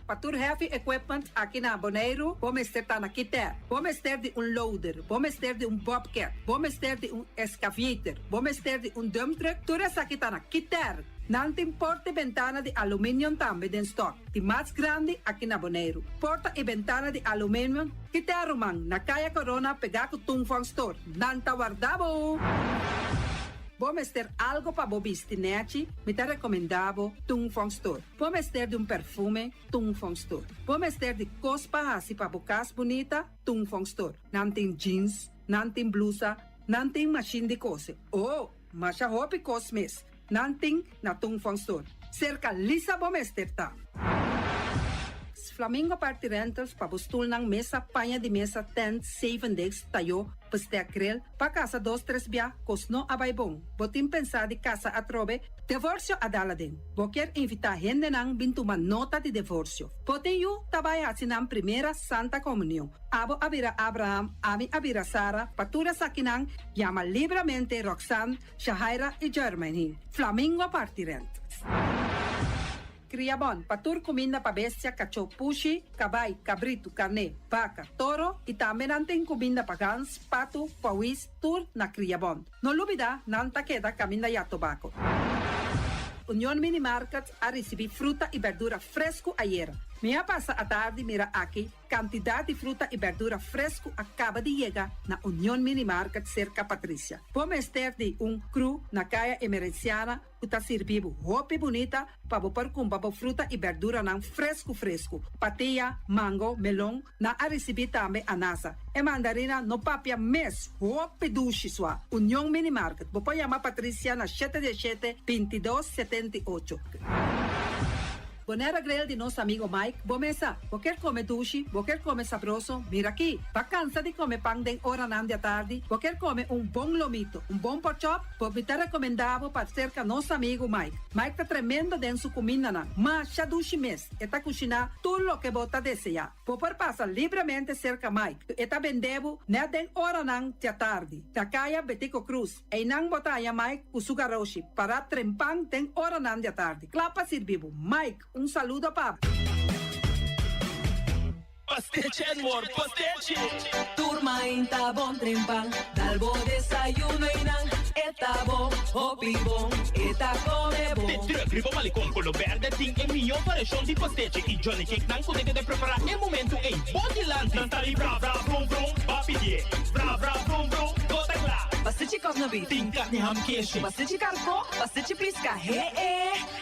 Patur heavy equipment aqui na Bonaire, vamos ter na Kiter, vamos ter de loader, vamos ter de bobcat, vamos ter de excavator, vamos ter de dump truck, tudo isso aqui na Kiter. Não tem porta e ventana de alumínio também em stock. De mais grande aqui na Bonaire. Porta e ventana de alumínio que te arrumam na Caia Corona pegar com Tungfang Store. Não tá guardado. Vamos ter algo para bobistinete, me te recomendavo Tungfang Store. Vamos ter de perfume, Tungfang Store. Vamos ter de cospa assim para bocas bonita, Tungfang Store. Não tem jeans, não tem blusa, não tem machine de coser. Oh, mas a roupa cosmes. Nanting na Tungfang Store. Cerca lisa bomester ta. Flamingo Party Rentals pa bustul ng mesa, panha de mesa, tent, 7 days, tayo, pasteakrel, pa casa 2-3 biya, kosno abay bong. Botim pensa di casa atrobe, divorcio adala din. Boker invita hende nang bintuman nota di divorcio. Poteyu tabay asinang primera Santa Comunión. Abo abira Abraham, ami abira Sara, patura sa kinang, llama libremente Roxanne, Shahaira y Germany. Flamingo Party Rentals. Criabon, patur comida pa bestia, cacho, pushi, cabay, cabrito, carne, vaca, toro e também nantem comida pa gans, pato, pauis, tur na Criabon. No lubida, nanta queda caminda ya tobacco. União Mini Market a receber fruta e verdura fresco ayer. Meia passa a tarde mira aqui, quantidade de fruta e verdura fresco acaba de chegar na União Mini Market cerca Patrícia. Vamos ter de cru na caia emergenciana, que está servindo roupa bonita para pôr com fruta e verdura não fresco. Patia, mango, melão, na a receber também anasa. E mandarina no papia mes, roupa duche sua. União Mini Market. Vou chamar Patrícia na 717-2278. Bonera Grill de nosso amigo Mike. Bomesa, quer comer duche, quer comer sabroso, mira aqui. Pa cansa de comer pão de hora nan de tarde, quer comer bom lomito, bom pork chop, me tá recomendado para cerca nosso amigo Mike. Mike tá tremendo dentro sua comida na, mas já duche mes, e tá cozinhando tudo o que bota desejar. Por passar livremente cerca Mike, e tá vendendo na den hora nan de tarde. Da caia Betico Cruz, e não botar a Mike com sugaroshi, para trempang den hora nan de tarde. Clapa servivo, Mike. Saludo, papo. Pastiche and more pastiche. Turma inta bon trempan, dalbo desayuno inang, eta bon, hopi bon, eta come bon. Te truc, malicom, color verde, ting e mio variação de pastiche. E Johnny Cake não consegue de preparar em momento em Bodyland. Tantali bra bra brum brum, papier, bra bra brum brum, gota lá. Pastiche cosnobi, ting carne ham queijo. Pastiche carco, pastiche pisca,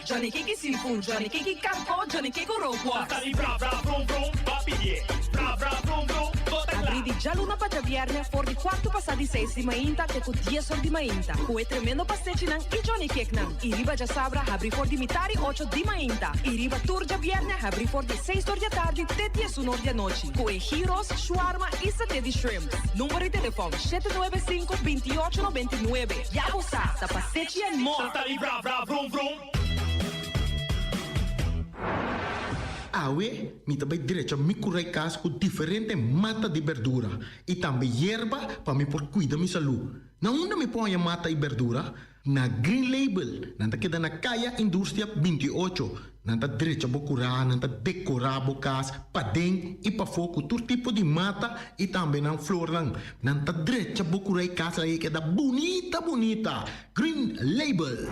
Johnny Cake seafood, Johnny Cake carco, Johnny Cake roquas. Tantali bra bra brum brum, papier, bra bra brum brum, gota lá. già luna para viernes for di quarto passati di 6 di mainta te con 10 ore di mainta. Kue tremendo passetti nan i Johnny Cake nan. I riba già sabra abri for di mitari 8 di mainta. I riba tour già viernes abri for di 6 ore di tardi te 10 ore di noci. Kue gyros, shawarma e satè di shrimp. Numero di telefono 795-2899. Ya sa, sa passetti and more. Santali bra bra vroom vroom. Awe, mi também direito a me curar caso com diferente mata de verdura e também hierba para me por cuidar da minha saúde. Na onde me põe a mata e verdura? Na Green Label, nanta queda na Kaya Indústria 28. Nanta direito a curar, nanta decorar a casa, para dentro e para fogo, todo tipo de mata e também na flor lang. Nanta direito a curar casa e queda bonita, bonita. Green Label.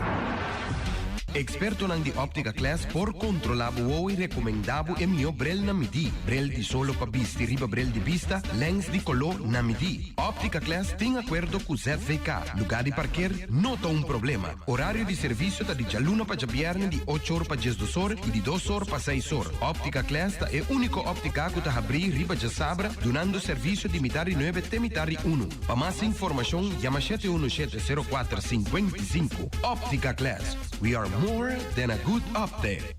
Experto nang di Optica Class por controlabo o recomendabo e mio brel na midi. Brel di solo pa bisti riba brel di vista, lens di color na midi. Optica Class tem acordo com ZVK. Lugar de parquear, nota un problema. Horário de serviço tá de jaluna pa jabierne di 8 ore pa 10 ore e di 2 ore pa 6 ore. Optica Class tá é único óptica que tá abrir riba de sabra, donando serviço de mitari 9 te mitari 1. Pa mais informação, chama 7170455. Optica Class. We are more than a good update.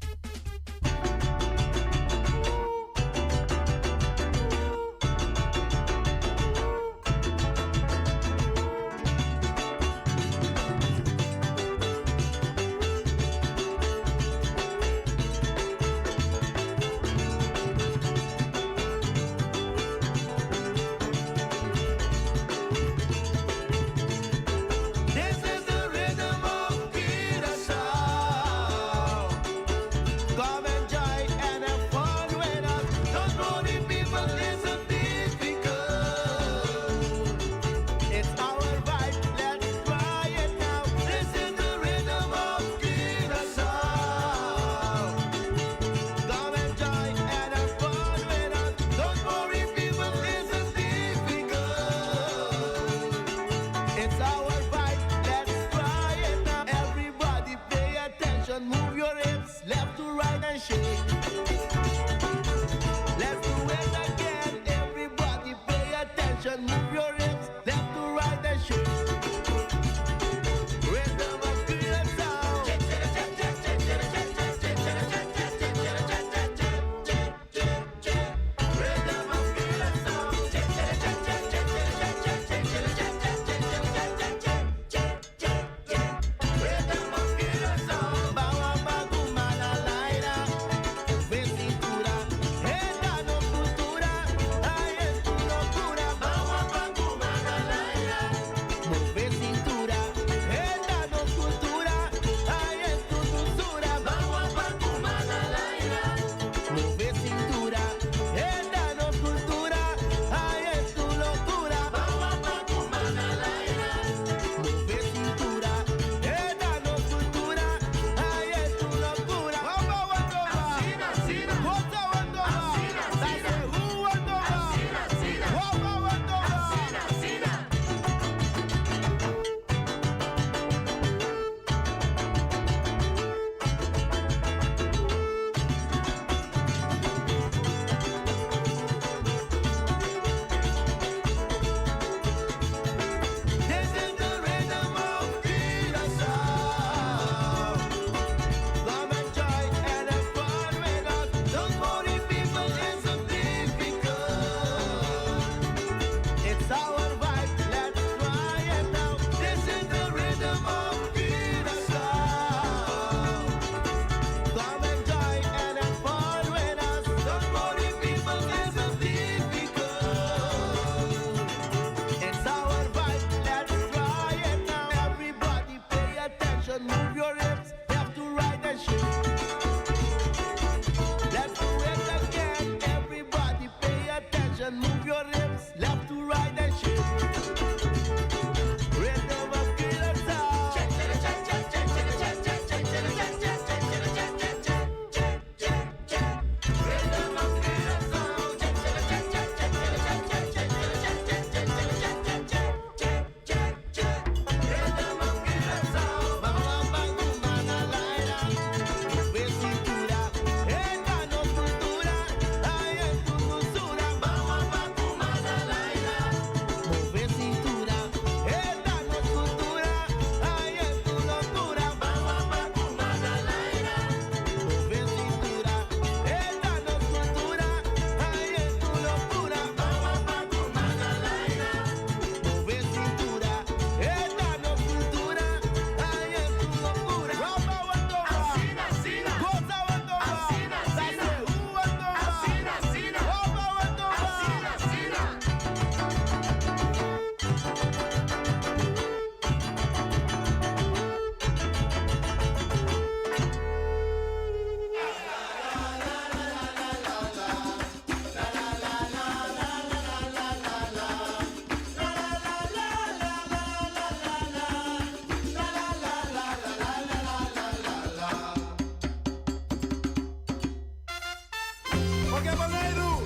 que Boneiro!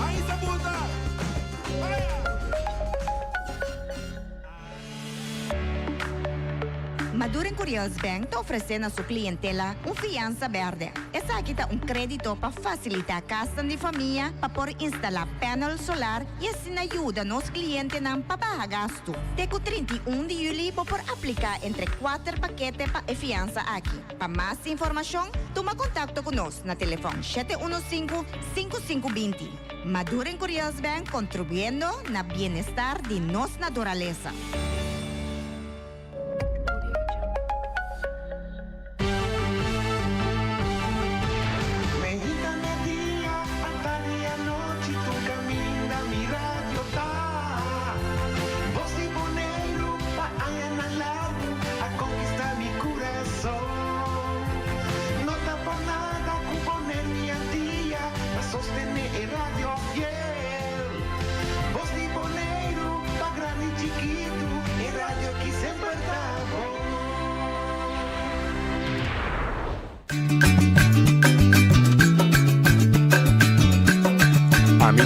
Aí se puta! Maduren Curious Bank está oferecendo a sua clientela fiança verde. Essa aqui está crédito para facilitar a casa de família para por instalar painel solar e assim ajuda nos clientes para baixar gasto. Teco 31 de julho para por aplicar entre 4 paquetes para fiança aqui. Para mais informação, toma contato conosco na telefone 715-5520. Maduren Curious Bank contribuyendo na bem-estar de nossa natureza.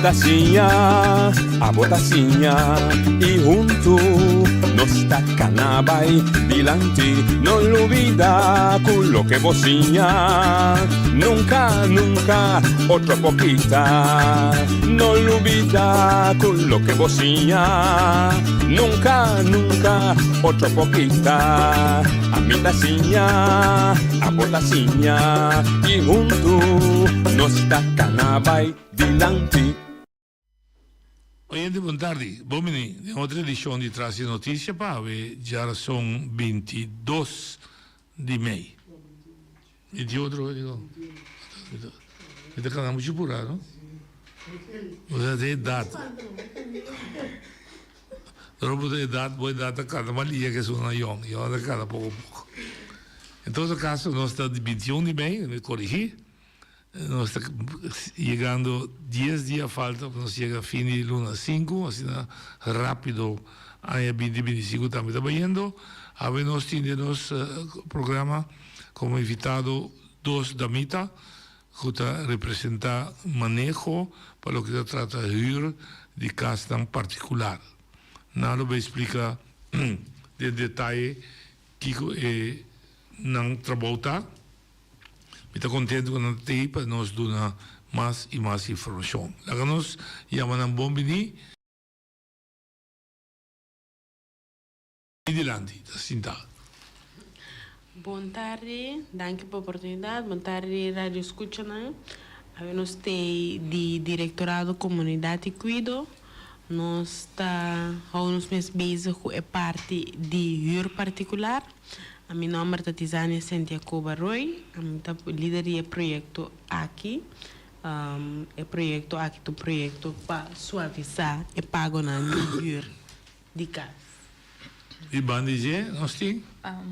Tacinha, a botacinha e junto nos tacanabay dilante, no olvida quello que vocinha, nunca, nunca, otra poquita, no olvida quello que vocinha, nunca, nunca, otra poquita, a mi tacinha, a botacinha e junto nos tacanabay dilante. Oyente, buon tardi. Bomini, in oltre edizione di Trasi Notizie, Pave, già sono 22 di Mei. E di altro, dico, avete canale pure, no? Avete data. Dopo delle date, voi date a cada malia che sono young, io ho da cada poco poco. In todo caso, non sta di 21 di Mei, mi corrigi. Nos está llegando 10 días falta, nos llega a fin de luna 5, así rápido, año 2025 también está yendo. Habemos tenido programa como invitado 2 damitas, que representa manejo para lo que se trata de huir de casa tan particular. Nada me explica de detalle que no trabalha. Estou contente com a TI para nos dar mais e mais informação. Lá nos chamam a Bombini. Adelante, Cinta. Boa tarde, obrigado pela oportunidade. Boa tarde, Rádio Escucha. Nós temos de Diretorado Comunidade e Cuido. Nós estamos mesmos com a parte de jur particular. A meu nome é Tizania Santiago Barroy, eu lidero o projeto aqui. O projeto aqui é um projeto para suavizar o pago na jur de casa. E Bandije, nós temos?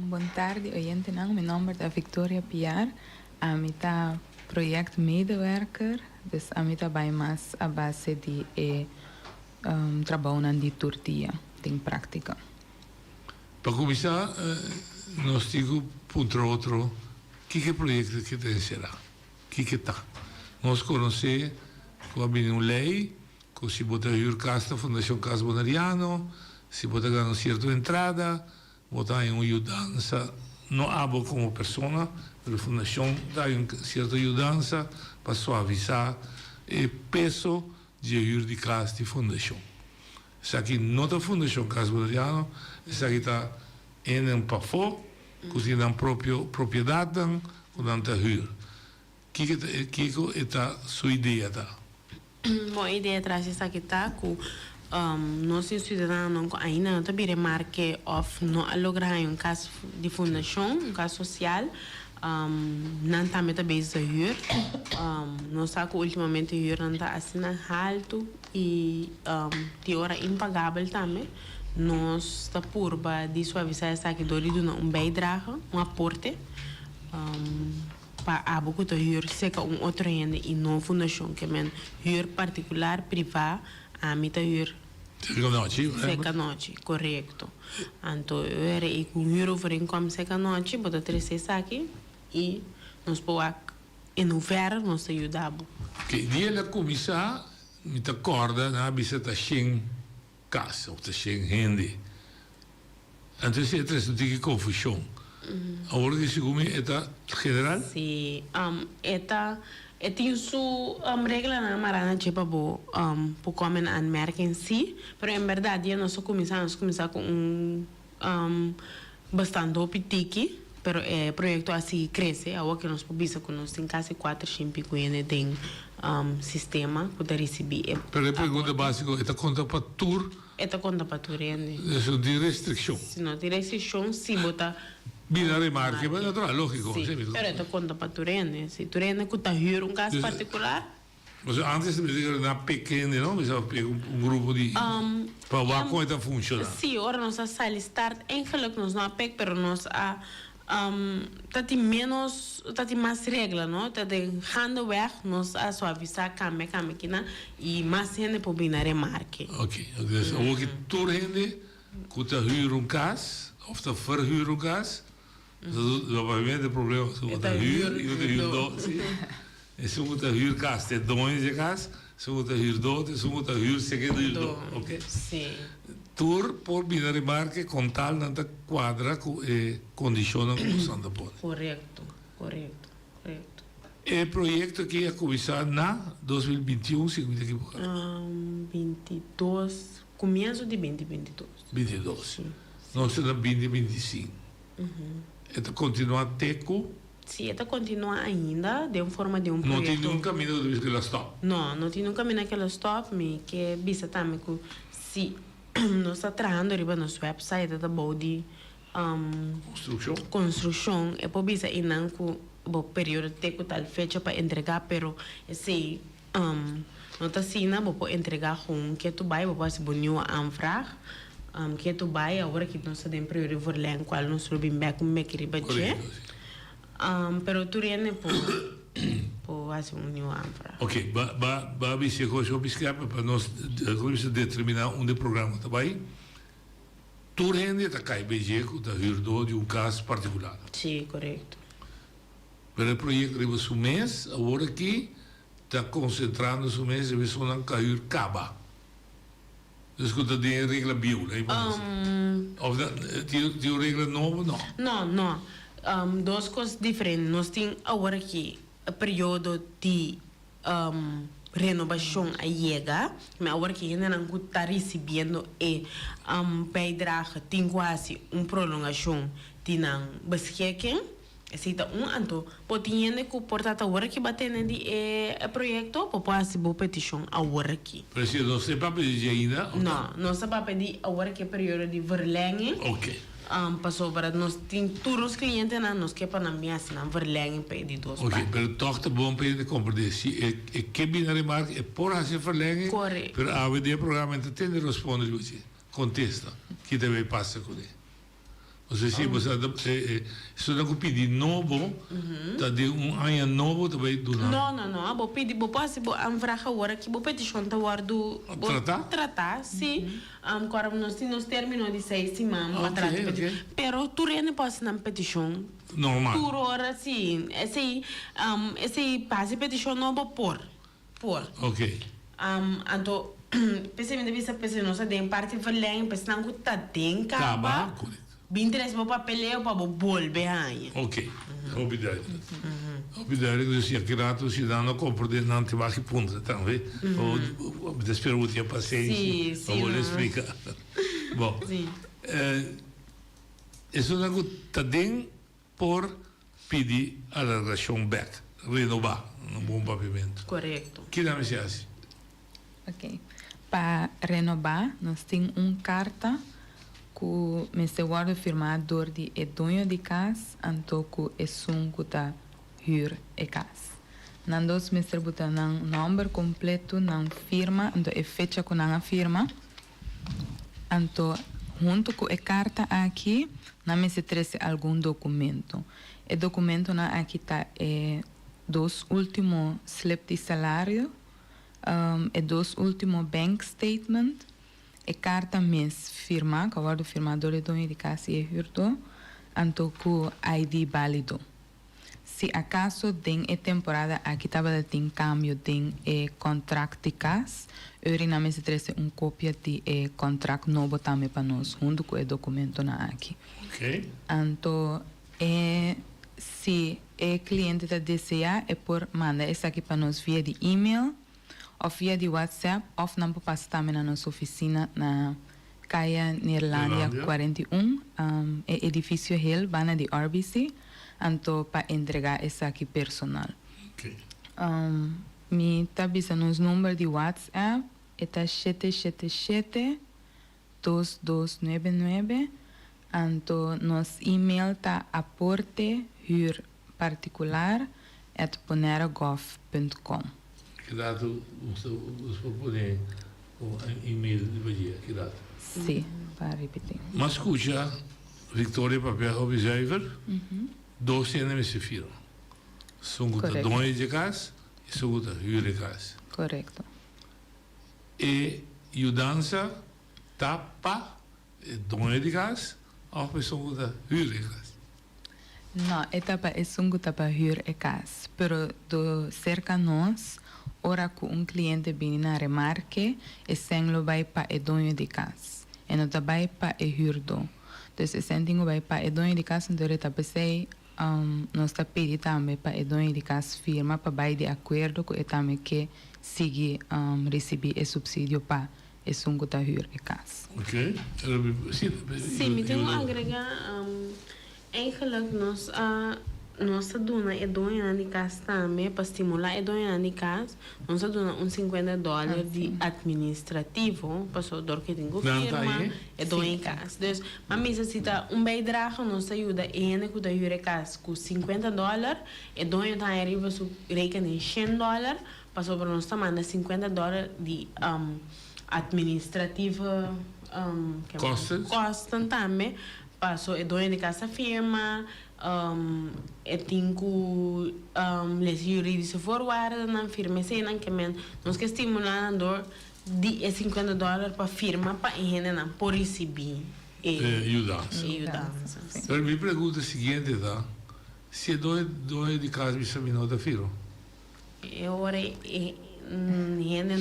Boa tarde, oyente. Meu nome é Victoria Piar. Eu sou projeto medewerker, dus eu trabalho mais a base de trabalho de tortilha, em prática. Para começar, nós temos ponto outro, que projeto que tem será? Que está? Nós conhecemos que há uma lei, que se bota a casa, Fundação Casa Bonariano, se bota ganhar uma certa entrada, botar em uma ajudança, não abo como pessoa, mas a Fundação dá uma certa ajudança para suavizar o peso de ajuda de casa de Fundação. Isso aqui não é a Fundação Casa Bonariano, isso aqui está em um pafô, que tem a própria propriedade, que não está hur. Que é a sua ideia? Bom, a ideia atrás disso aqui está que nós cidadãos ainda não temos remarque of não lograr um caso de fundação, um caso social, não está muito bem a hur. Nós sabemos que ultimamente a hur não está assim alto e de hora impagável também. Nós está por de suavizar essa aqui do lado um bijdrage, um aporte para a boca de huur seca outro ende e não fundação que men huur particular privado a mita huur seca noite, correto. Então eu era e com huur over income seca noite, bota 3 aqui e nós podemos em hoeverre nós ajudamos. Que dia ela começar, me acorda, na bisa tá sem casa, ou tá sem rende. Então, se é três, não tem confusão. Agora que se come, é general? Sim, tem sua regra na marana chepa por comer anmerken sim, pero em verdade nós começamos com bastante opitiki, pero o projeto assim cresce, agora que nós publicamos com nós tem quase 4 5 tem sistema para receber. Pero a pergunta básica é conta para tour? É conta para tour, né? Isso de restrição. Se não tem restrição, se botar Bina remarque, mas natural, lógico. Sim, pero é conta para turene. Se turene que está huur caso particular. Mas antes de dizer na pequena, não, mas pegar grupo de para ver como está funcionando. Sim, ora nós a sair start, eigenlijk nós não apec, pero nós a tem menos, tem mais regra, não? Tem handwerk, nós a suavizar came que na e mais gente para bina remarque. Ok, então o que turene que está huur caso, of está verhuur caso. Obviamente o problema é que está huur e o huur dood. E se você huur casa, tem dois de casa, se você huur dood, e se você huur segundo huur dood. Ok? Sim. Tour por bina remarque com tal nanta quadra que condiciona com Santa Pone. Correto. É projeto que ia começar na 2021, se me equivocar. 22, começo de 2022. 22. Nós estamos em 2025. Então, continua teco? Sim, está continua ainda, de uma forma de projeto. Não tem nenhum caminho de que ela stop? Não tem nenhum caminho que ela stop, mas que bisa também que se nós está trabalhando arriba no website da body construção, é por bisa inang que o período teco tal fecha para entregar, pero esse não está sina, vou entregar com que tu vai, vou fazer bonito anfrag. Que tu vai agora que nós temos período de verleng qual nós robin back com mekiri budget. Pero tu riene por fazer new anfra. Ok, ba se coisa obscapa para nós determinar onde programa tá bem. Tu riene tá cai BG da huurdo de caso particular. Sim, correto. Pero o projeto riba su mês, agora aqui tá concentrando su mês e isso não cair caba. Escuta, tem regra bio, né? Of tem regra nova, não? Não. Duas coisas diferentes. Nós temos agora aqui o período de renovação a chega, mas agora que ainda não está recebendo e bedrag tem quase prolongação de não beschikking. Aceita então, potinha que portata agora que batendo de projeto, pode boa petição agora aqui. Preciso, não sei para pedir ainda? Não sei para pedir agora que é período de verlenging. Ok. Passou para nós tem todos os clientes na nós que para não assinar verlenging pedir dois. Ok, mas toch te bom para ele compreender se é que bem na remarca é por fazer verlenging. Correto. Mas a AVD programa ainda tem de responder você, contesta que deve passar com ele. Você se você se não pedir novo, tá de ano novo também do não. Não, vou pedir, vou passar, vou anfrag agora que vou pedir junto ao do tratar, sim. Agora nós terminou de 6 semanas para tratar. Pero tu rene pode não petição. Normal. Por hora sim, esse passe petição não vou por. Ok. Então pensamento de vista pessoa nossa tem parte verleng, pensa não que tá tem caba. Binteres para papeleo para volver aí. Ok, obrigado. Obrigado, que se aquilo se dá no compreender não te vai que ponto, também. Ou espero que tenha paciência. Sim. Vou explicar. Bom. Sim. Isso não está dentro por pedir a relação back, renovar um bom pavimento. Correto. Que dá me assim? Ok. Para renovar, nós temos carta que me guarda firmado de dono de casa, então que é que está huur e casa. Nandos me botar nang número completo, nang firma, então é fecha com nang firma. Então, junto com a carta aqui, não me se traz algum documento. O documento na aqui está dos últimos slip de salário, dos últimos bank statement. E carta mes firma, que agora o firmador é dono de casa e é hurto, então com ID válido. se acaso tem a temporada aqui estava tem cambio tem contracticas, eu na mesa trouxe cópia de contrato novo também para nós, junto com o documento na aqui. Ok. Então, se o cliente deseja, é por mandar isso aqui para nós via de e-mail, ou via de WhatsApp, ou não pode passar também na nossa oficina na Caia Nederlândia 41, edifício Hill, bana de RBC, então para entregar isso aqui personal. Ok. Me tá avisando os números de WhatsApp, é 777-2299, então nosso e-mail tá aporte-particular@poneragov.com. Que dado você propõe o e-mail de Bahia? Que dado? Sim, para repetir. Mas escuta, Victoria Papel Observer, 12 anos se viram. São dois de casa e são huur de casa. Correto. E mudança tapa dois de casa ou são huur de casa? Não, etapa é sungo tapa huur e casa, pero do cerca nós, ora que cliente vem na remarque, e sem lo vai para o dono de casa. E não vai para o huurdo. Então, se sentinho vai para o dono de casa, então etapa sei, nós está pedindo também para o dono de casa firma para vai de acordo com o também que siga receber o subsídio para o sungo da huur e casa. Ok. Sim, me tenho a agregar, eigenlijk nossa dona é dona de casa também para estimular a dona de casa nossa dona $50 de administrativo para o dor que tem que firma é dona de casa então mas necessita bijdrage nossa ajuda e que da huur casa com $50 e dona tá arriba su rekening $100 para sobre nós manda $50 de administrativo costam também passo e dona de casa firma e tenho les juridische voorwaarden na firma zijn que men nos que estimulando de $50 para firma para gente na por receber ajudança. Mas me pergunta a seguinte, tá? Se é dona de casa me chama não da firma? Ora gente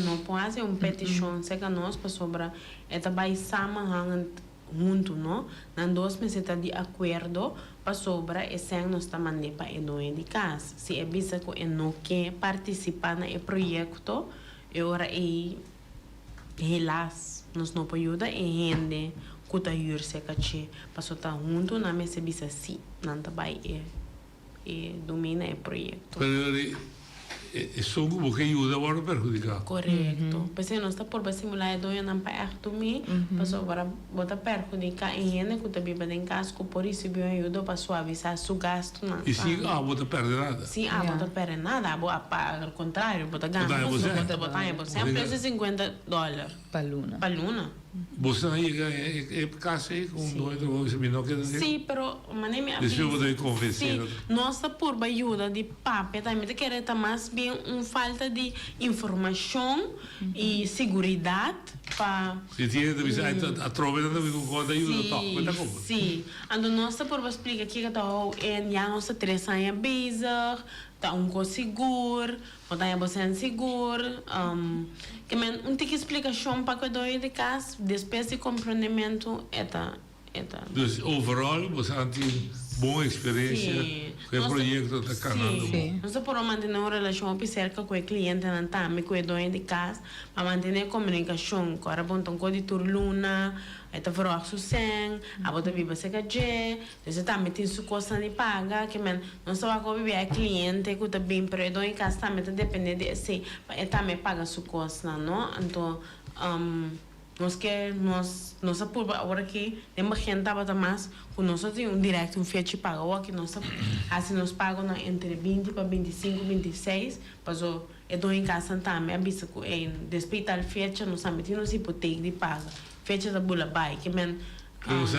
não pode fazer petição se que nós para sobra é também samahangend junto, não? Nas duas meses está de acordo para sobra e sem nós está mandando para o dono de casa. Se é bisa que não quer participar no projeto, agora é relax, nós não podemos ajudar e gente que está aí se cache para só estar junto na mesa bisa sim, não está bem e domina o projeto. E só porque ajuda agora perjudicar. Correto. Porque nós está por simular doia não para mim, passou para botar perjudicar e gente que também vai em casa que por isso bem ajuda para suavizar seu gasto na. E se bota perde nada. Sim, bota perde nada, ao contrário, bota ganha. Botar em você preço $50 para luna. Para luna. Você aí é casa aí com dois você me não quer dizer. Sim, pero mané me deixa eu poder convencer. Nossa por ajuda de papo também te querer tá mais bem falta de informação e segurança para se tinha de visar a trovela da com conta ajuda tá como sim ando nossa por explica que tá em já nossa 3 anos bezig tá seguro botar você seguro que men tika explicação para que doi de casa depois de compreendimento eta dus overall você tem boa experiência com o projeto da Canadá. Nós podemos manter uma relação cerca com o cliente também com o dono de casa para manter a comunicação agora bom então de turluna eta verwacht su sen abota biba se kaje desse também tem su costa de paga que men não só vai viver cliente que tá bem pero dono de casa também depende de se também paga su costa não então nós apurba agora que tem uma gente que mais com nós tem direto fiat paga ou que nós assim nós pagamos entre 20 para 25 26 para o dono de casa também avisa que despeita a fiat nós também temos hipoteca de paga fecha da bula bai que men você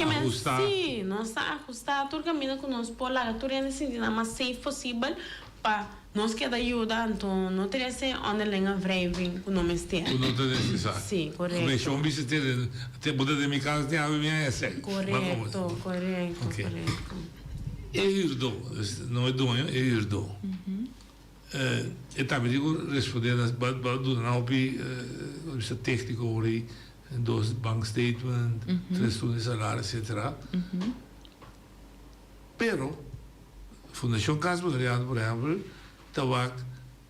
ajustar sim nós está ajustar todo caminho que nós por lá tudo é assim na mais safe possível para nós que da ajuda então não teria se onde lenha vreving o nome esteja não tem necessário sim correto mas eu me senti até botar de minha casa tem água minha essa correto herdou, não é dono, é herdou. E também digo responder às do naupi essa técnica ori dos bank statement, 3 turnos de salário, etc. Pero Fundação Casa Moderna, por exemplo, estava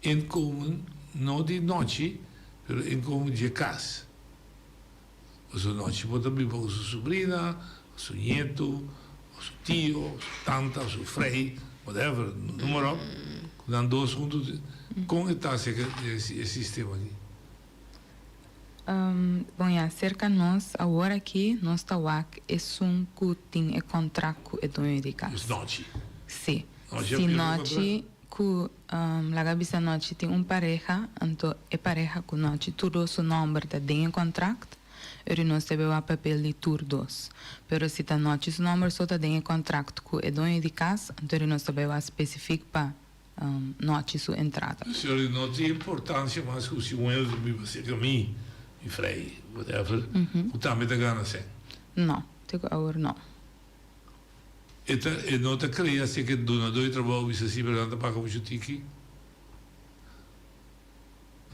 em comum não de noite, mas em comum de casa. A sua noite pode vir com sua sobrinha, o seu neto, o seu tio, o seu tanta, o seu frei, whatever, número. Dan 2 juntos, como está esse sistema aqui? Bom, cerca de nós, agora aqui, nós estamos é que tem contrato e dono de casa. Noite? Sim. Se noite, que a cabeça noite tem pareja, então é pareja com noite, tudo o nome está dentro do contrato, e nós temos o papel de todos. Mas se a noite o nome só está dentro do contrato com o dono de casa, então nós temos o específico para noite sua entrada. Senhor, não tem importância, mas que o senhor você caminha e frei, whatever, o também está ganhando assim? Não, agora não. E não está criando que donador de trabalho, isso assim, para não pagar muito tiki?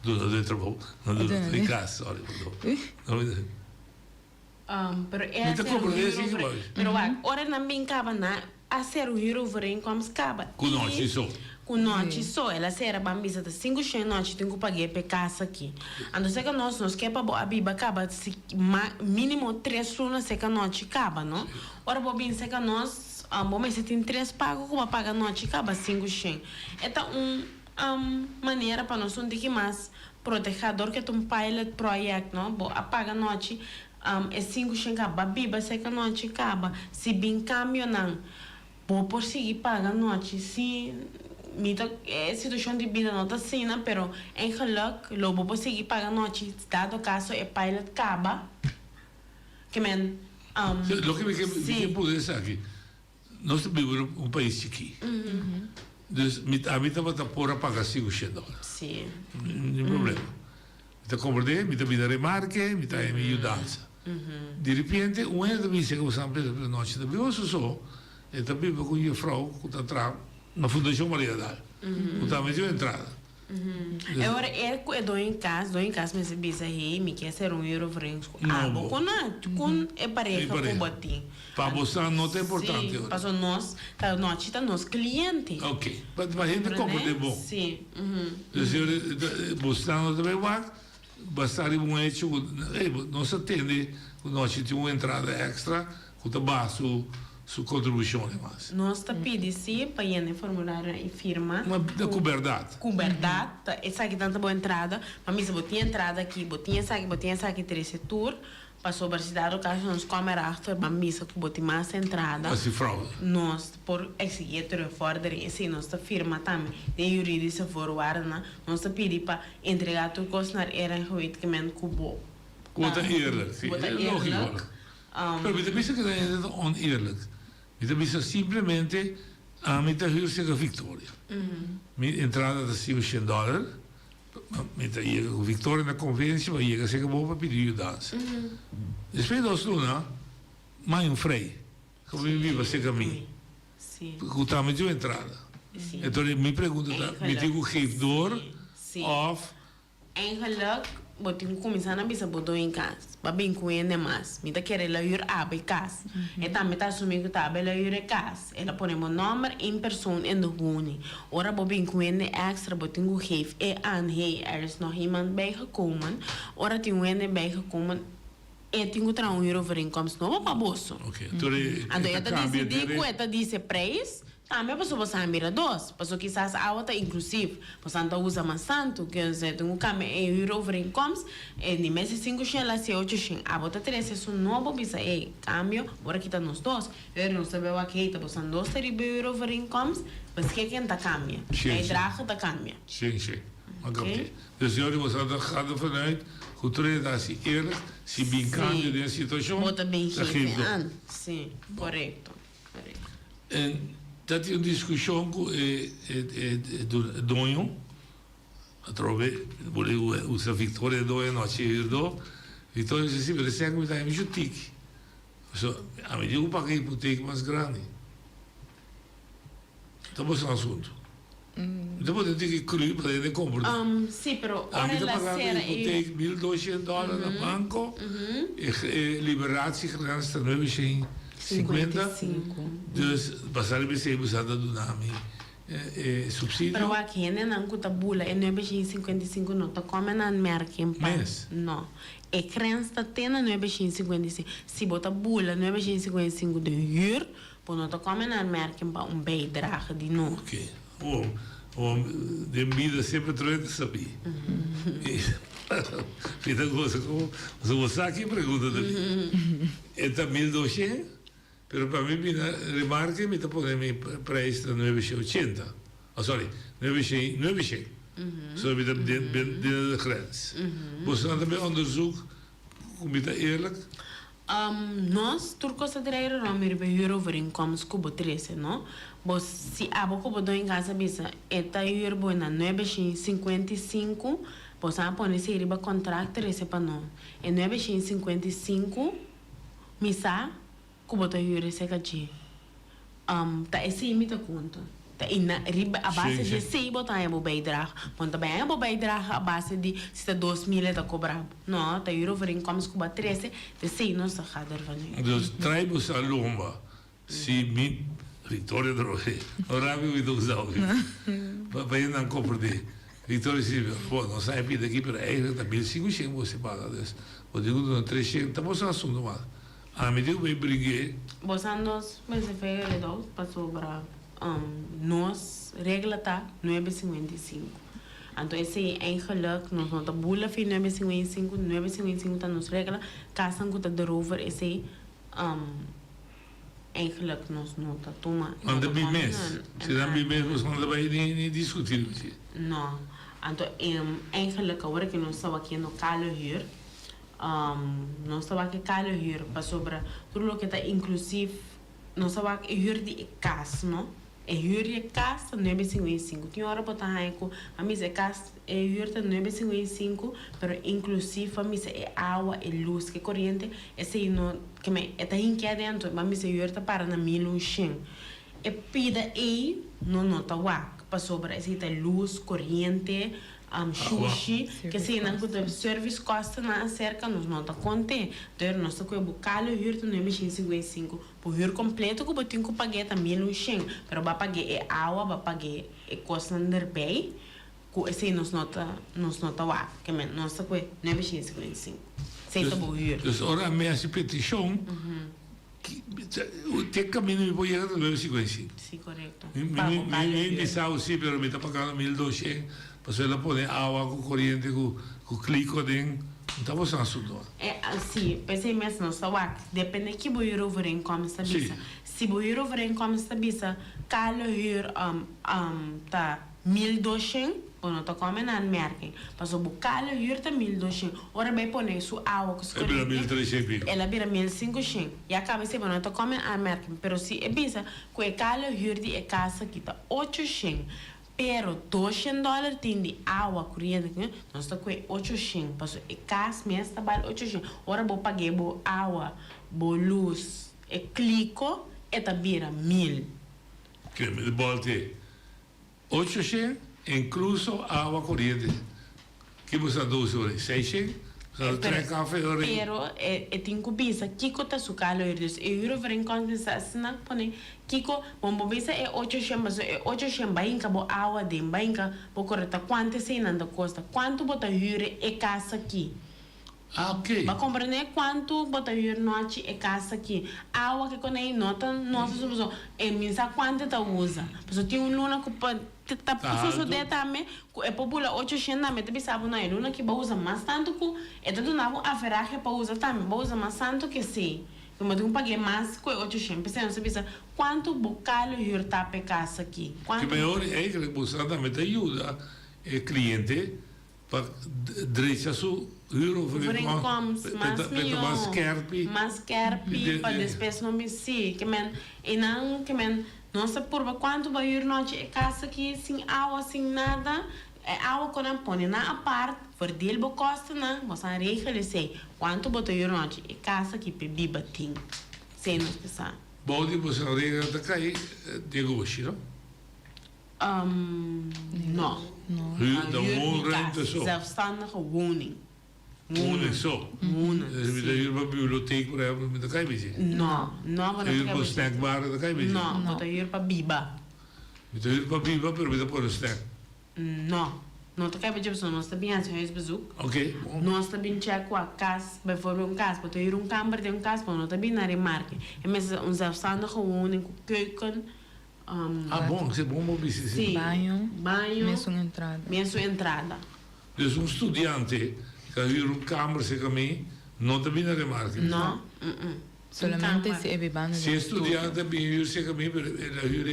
Donador de trabalho, não donador de casa, olha, pero é pero ora não bem caba na a ser o hero vem como escapa. Com noite só. Com noite só, ela será bambisa de 5 100 noite tem que pagar para casa aqui. Ando sei que nós quer para a biba acaba mínimo 3 runas sei que noite acaba, não? Ora bobin sei que nós bom mas se tem 3 pago como paga noite acaba 5 100. Então maneira para nós ter que mais protegedor que um pilot project, não? Bo apaga noite é 5 100 acaba biba sei que noite acaba. Se bem caminho não, vou por seguir paga noite se é situação de vida não está assim, né? Pero em geluk, lobo por seguir paga noite, dado caso é pilot acaba, que men lo que me pude dizer aqui, nós vivemos país chiquinho. A mim estava por pagar $500. Sim. Não problema. Então comprei, me dá remarque, me dá ajudança. De repente, ano da minha que você não precisa para noite, da minha só, e também com minha frau, que está atrás, na Fundação Maria Dal. Que está a entrada. Agora, é do em casa, mas se bisa aí, me quer ser euro franco. Com é pareja com batim. Para você não é importante. Sim, para nós, tá noite tá nos cliente. Ok, mas a gente compra de bom. Sim. Você não também vai, basta um hecho, não se atende, nós temos uma entrada extra, com o baixo sua contribuição é mais. Nós está pedindo sim para ir formulário e firma. Uma da coberdade. Coberdade, essa aqui tanta boa entrada, mas mesmo botinha entrada aqui, botinha essa aqui 3 setor, passou para cidade o caso nos câmera after, mas mesmo que botinha mais entrada. Assim fraude. Nós por exigir ter fora assim nós está firma também, de jurídica forward, nós está pedindo para entregar tudo coisa na era em que cubo. Quanto eerlijk, sim, é lógico. Pero me pensa que é oneerlijk. Me pensa simplesmente a mim está huur a Victoria. Minha entrada está $500. Me está aí a Victoria na convenção, mas chega ser bom para pedir ajuda. Depois nós não, mais frei, que eu vivo ser caminho. Sim. O tamanho de entrada. Então me pergunta, me digo o geefdor of em geluk botin começar na bisa botou em casa para bem com ele mais me tá querendo ir abre casa então me tá assumindo que tá abre ir casa ela põe meu nome em pessoa em do huni ora bobin com ele extra botin o geef hey is nog iemand bijgekomen ora tem um ele bijgekomen tenho que trazer overeenkomst novo para bolso então ela disse preço também passou para Sambira 2, passou quizás a outra inclusive, passando a usar mais santo, que eu sei, tenho que me euro overencomes, nem mais 5 chen lá se 8 chen, a outra 3 é um novo bisa, cambio, bora quitar nos dois, eu não sabia o que está passando 2 euro overencomes, mas que quem tá cambia, draga tá cambia. Sim. Ok. Dus jullie was aan de gaten vanuit, goed reden als je eerlijk, se bem cambio de situação, bota bem cheio, sim, correto. Dat is een discussie do Donho, através usa Victoria Donho não tinha ido, Victoria disse que você me dá em justiça, a medida que eu paguei hipoteca mais grande, Estamos en asunto. Después de que incluir para de compra. Sí, pero A mí ahora te la pagan cera hypotheek $1.200 no banco. Liberatiegrens ten 950. Dus basari bese busada do nami subsídio. Pero aqui não custa bula, é 955 não, tá como na merken pa. Não. É crença tena 955. Se bota bula 955 de huur, pô não tá como na merken pa bijdrage die não. Ok. De mida sempre trouxe saber. Fica coisa como você aqui pergunta também. É tá 1.200, pero para mim remarque me tá podendo preço de 980. Oh, sorry, 900. Zo met de grens. Você também onderzoek, como está eerlijk? Nós, turcos adreiro, não me rebeiro over incomes cubo 13, não? Mas se a boca botou em casa, bisa, eta euro boa na 955, pois a pôr nesse riba contrato 13 para não. É 955, misa, cubo tá euro esse aqui. Tá esse imita conta. Riba a base de 6 botar em bijdrage. Want daarbij een bijdrage a base de se 2.000 te cobrar. Não, tá euro over incomes cubo 13, de 6 não se gaat ervan. Dus traibus a lomba, se mi Victoria droge. Ora vi do usar. Vai não comprar. Victoria se, bom, não sai daqui para aí, tá 1.500 você paga das. O digo no 300, tá você assunto mal. A medida que briguei. Você nós, mas se fez redor, passou para nós regla tá 955. Então esse é eigenlijk nós não tá bula fi 955 tá nos regla, casan que tá derover esse eigenlijk nós não tá toma. Anda bem mês. Se dá bem mês, você não vai nem discutir. Não. Então eigenlijk agora que nós estamos aqui no calo hier, nós estamos aqui calo hier para sobre tudo o que tá inclusive nós estamos aqui hier de casa, não? É huur je casa 955. Tinha hora para estar aí com a missa é casa é huur de 955, pero inclusive a missa é água e luz que corrente esse não que me é tá aqui dentro, a missa é huur de para na 1.100. E pida aí não nota wa para sobre esse tá luz corrente sushi que se não custa serviço costa na cerca nos nota conte então nós tá com o bucalo huur de 955 por huur completo que botinho que paguei tá 1.100 pero vai pagar é água vai pagar é costa nerbei que esse nos nota wa que men nós tá com 955 sei tá bom huur dus ora me essa petição o te caminho me pode chegar a 955 sim correto me pensava sim pero me tá pagando 1.200 para ela poder água com corrente com clico dentro então você assunto é assim pensei mesmo não só depende que boiro over income esta bisa se boiro over income esta bisa calo hier tá 1.200 ou não tá comendo na merken passou bucalo hier tá 1.200 ora vai pôr sua água com corrente ela vira 1.500 e acaba se não tá comendo na merken pero se é bisa com o calo hier de casa que tá 800 pero $200 tem de água corrente, nós está com 800, passou e casa mês tá vale 800. Ora vou pagar bo água, bo luz, e clico e tá vira 1.000. Que me volte 800 incluso água corrente. Que você 12 horas, 600. Pero tem que bisa Kiko tá sucalo eles euro vem com essa snack pone Kiko bombo bisa é 800 mas é 800 bainca bo água de bainca bo correta quanto se nanda custa quanto bota hyre e casa aqui ok ba compreender quanto bota hyre noite e casa aqui água que quando aí nota nossa solução é minsa quanto tá usa porque tem luna que tá puso de também é popular 800 na meta bisabo na luna que ba usa mais tanto que é tudo na a ferragem para usar também ba usa mais tanto que sim como tem que pagar mais que 800 pensando se bisa quanto bocalo hyre tá pe casa aqui que melhor é que você também ajuda o cliente para direita su euro mais kerpi para despesa não me se que men e não que men nossa porva quanto vai ir noite é casa aqui sem água sem nada é água quando a põe na parte verdeel bo costa na você regele sei quanto botou ir noite é casa aqui pe bibating sem nos pensar bom de você regele tá cai Diego Bashiro No. Huur, dan woonruimte zo. Zelfstandige woning. Woning zo. Wonen. Dus met de huur van bibliotheek voor hebben met de kijbetje. No, Huur van snackbar de kijbetje. No, met de huur van biba. Met de huur van biba per met een snack. No. No te kijken je nós está bem aan huisbezoek. Oké. Nós está bem check com a casa, bijvoorbeeld een kaas, want hier een kamer de een kaas, maar nós está bem naar de markt. En met een zelfstandige woning, keuken. Bom, você bom mobice. Sim. Banho. Mesmo entrada. Dus een studente kan huur een kamer zeggen mee, not te binnen de markt. No. Solamente se é vivendo Se estudiante bem huur zeggen mee, la huur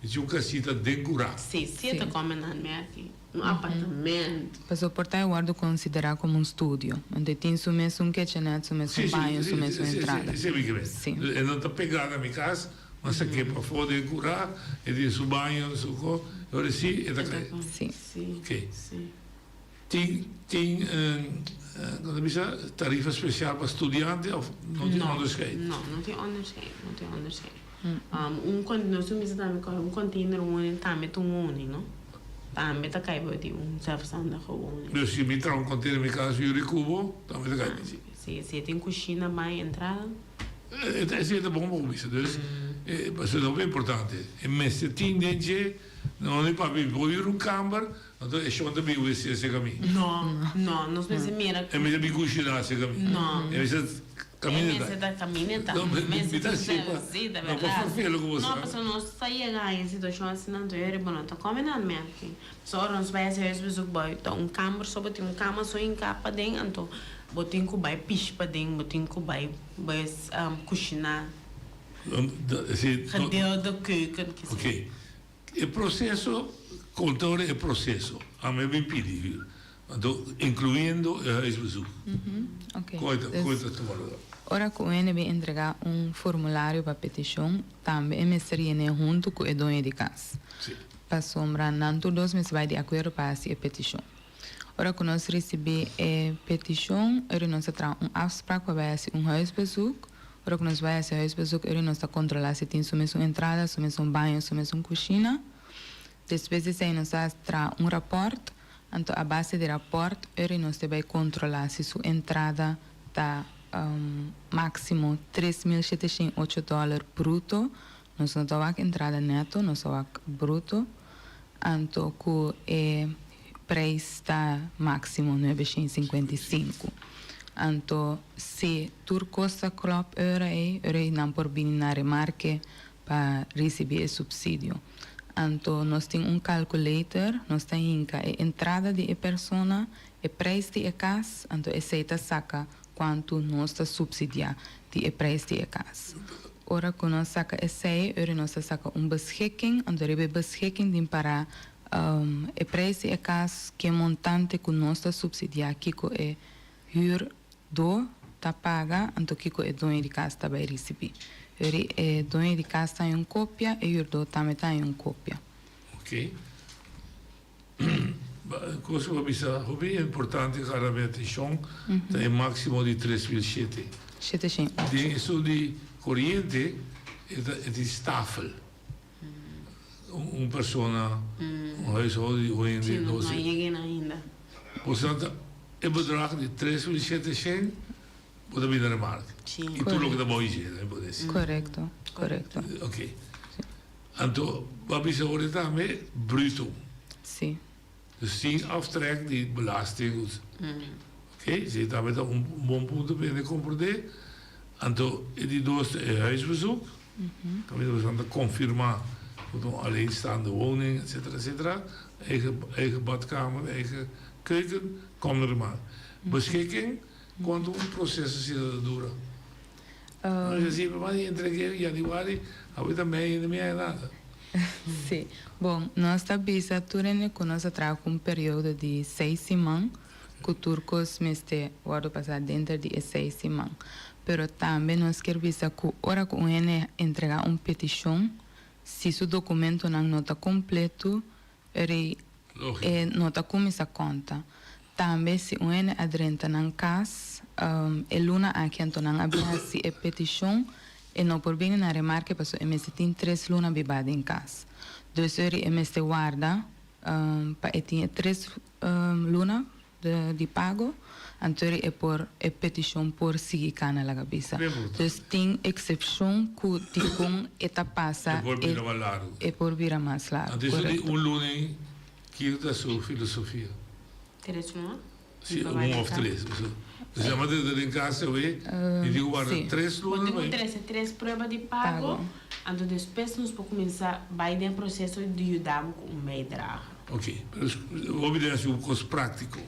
is een casita dencura. Sim, se te komen aan merken. Um apartamento. Para suportar, eu guardo considerar como um estúdio, onde tem su mesmo kitchenette, su mesmo banho, su mesmo entrada. Sim. E não está pegado na minha casa, mas aqui para fora de curar, e de su banho, su co, agora sim, é da casa. Sim. Ok. Tem quando diz tarifa especial para estudante ou não tem onderscheid? Não tem onderscheid. Quando nós temos também container woning, também tem woning, não? Também tá caindo de zelfstandige woning. Dus je moet trouwens container met casa Yuri Kubo, também tá caindo. Sim, tem cozinha, banho, entrada. É certo bom para isso, dus mas é muito importante. E mesmo tem gente não é para viver um kamer, então é só também o esse caminho. Não, nós pensamos mira. É mesmo cozinhar esse caminho. Não. É mesmo caminhata. Não, mas me dá sempre. Não pode fazer o que você. Não, porque nós saímos em situação assim, não é bom, tá comendo a merda. Só nós vai ser bezoek buiten, kamer, só botar kamer só em capa dentro, então botar com vai piche para dentro, botar com vai cozinhar. Gedeelde de keuken. Ok. O processo, controle é processo. A mim me pedi, incluindo o huisbezoek. Ok. Coita Ora que o NB entregar formulário para petição, também me seria junto com o dono de casa. Para sombrar, não todos me vai de acordo para essa petição. Ora que nós recebemos a petição, nós traz afspraak para huisbezoek. Ora que nós vai a esse huisbezoek, nós controlar se tem sua entrada, sua banho, sua cozinha. Depois disso, nós traz rapport. Então, a base do rapport, nós vai controlar se sua entrada está máximo $3.708 bruto. Nós não temos entrada neto, nós temos bruto. Então, o preço está máximo €955. Então, se tu custa €4, não por vir na remarque para receber o subsídio. Então, nós temos calculator, nós temos a entrada de pessoa, o preço de casa, então, essa saca quanto nós subsidiar de preço de casa. Ora, quando nós saca €6, nós saca beschikking, então, a beschikking para o preço de casa, que é montante que nós subsidiar, que é huur do tá paga, então que é dono de casa tá vai receber. O dono de casa tem uma cópia e o do também tem uma cópia. Ok. Coisa que é importante cada petição tem máximo de 3.700. Isso de corrente é de stafel. Uma pessoa, huishouden, não chega ainda. Portanto, o bedrag de 3.700 pode vir na marca. E tudo o que dá bom é Correto. Ok. Então, wat is er daarmee? Bruto. Sim. Dus 10 aftrek die belasting. Oké, zit daar met een bon punt bij de compromis. Então, die doos huisbezoek. Dan willen we confirmeren voor een alleenstaande woning, etc. Eigen badkamer, eigen keuken, kom er maar. Beschikking, quanto processo se dura. Mas assim, mas entreguei em januário, a vida meia não é nada. Sim. Bom, nós estamos turando que nós trabalhamos período de 6 semanas, que os turcos vão passar dentro de 6 semanas. Mas também nós queremos que a hora que o UNE entregar uma petição, se o documento não está completo, não está com essa conta. Também se o UNE adrenta na casa, luna aqui então não abre a petição, e não por bem na remarca, porque o MS tem 3 lunas bebadas em casa. Dus er is de waarde, pa etin 3 luna de pago, en er is por petition por sigi kana la gabisa. Dus tem exception ku tikung eta pasa e por vira mais largo. Adesso di un lune che da sua filosofia. 3 luna? Sì, 1 of 3. Diciamo de em casa we, e digo guarda, 3 luna. Quando 3 pruebas de pago, então depois nós vamos começar vai ter processo de ajudar com bijdrage. Ok, obediência um curso prático.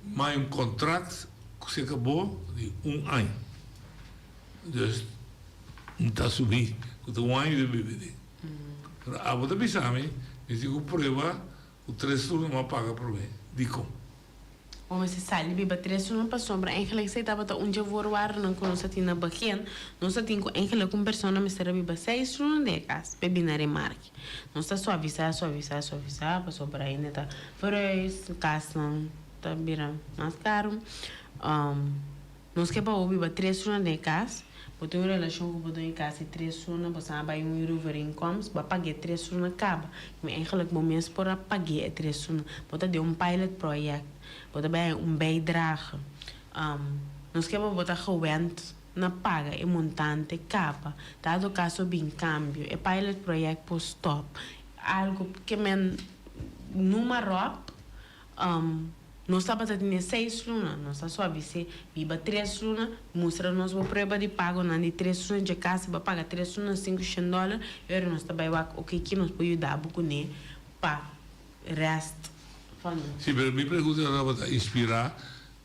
Mas contrato que se acabou de 1 ano. Dus não está subindo, com 1 ano de BBD. A outra pessoa, eu digo prova, o 3 turnos não paga por mim. Digo. Mas se sai biba 3 turnos para sombra, eigenlijk se estava um dia voar não conosco tinha na baquena, nós tinha eigenlijk com pessoa me será biba 6 turnos de casa, bebinar marque. Nós está suavizar para sobrar ainda tá. Por isso casa tá bira mais caro. Nós que para biba 3 turnos de casa, botar uma relação com botar em casa 3 turnos, passar para euro incomes, para pagar 3 turnos acaba. Mas eigenlijk momentos para pagar 3 turnos, botar de pilot project. Bota bem bijdrage. Nós queremos botar gewend na paga e montante capa. Dado caso bem cambio, e pilot project por stop. Algo que men número nós estamos a ter 6 lunas, nós estamos só a ver viva 3 lunas, mostra nós uma prova de pago na de 3 lunas de casa, para pagar 3 lunas $500, e nós também o que nós podemos dar pouco né para resto. Sim, mas me pergunta para inspirar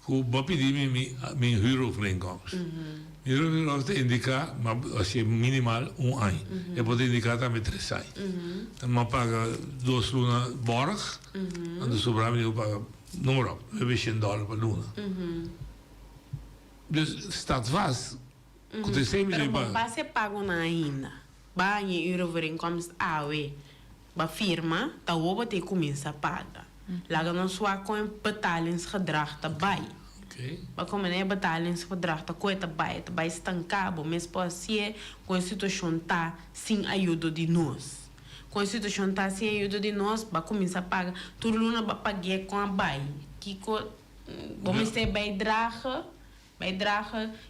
que eu pedir minha huurovereenkomst. Minha huurovereenkomst indica, mas é minimal 1 ano. Eu posso indicar também 3 anos. Então, paga 2 lunas borg, e do sobrar eu pago número $900 per luna. Dus staat vast. Pero bom, você paga na ainda. Banhe huurovereenkomst AW, ba firma, tá o ter começa a pagar. Laga não só com betalingsgedrag erbij. Maar como é betalingsgedrag, tá coisa erbij estancado, mas pode ser com a situação tá sem ajuda de nós. Com a situação tá sem ajuda de nós, vai começar a pagar. Tudo luna vai pagar com a bai. Que vamos ter bijdrage,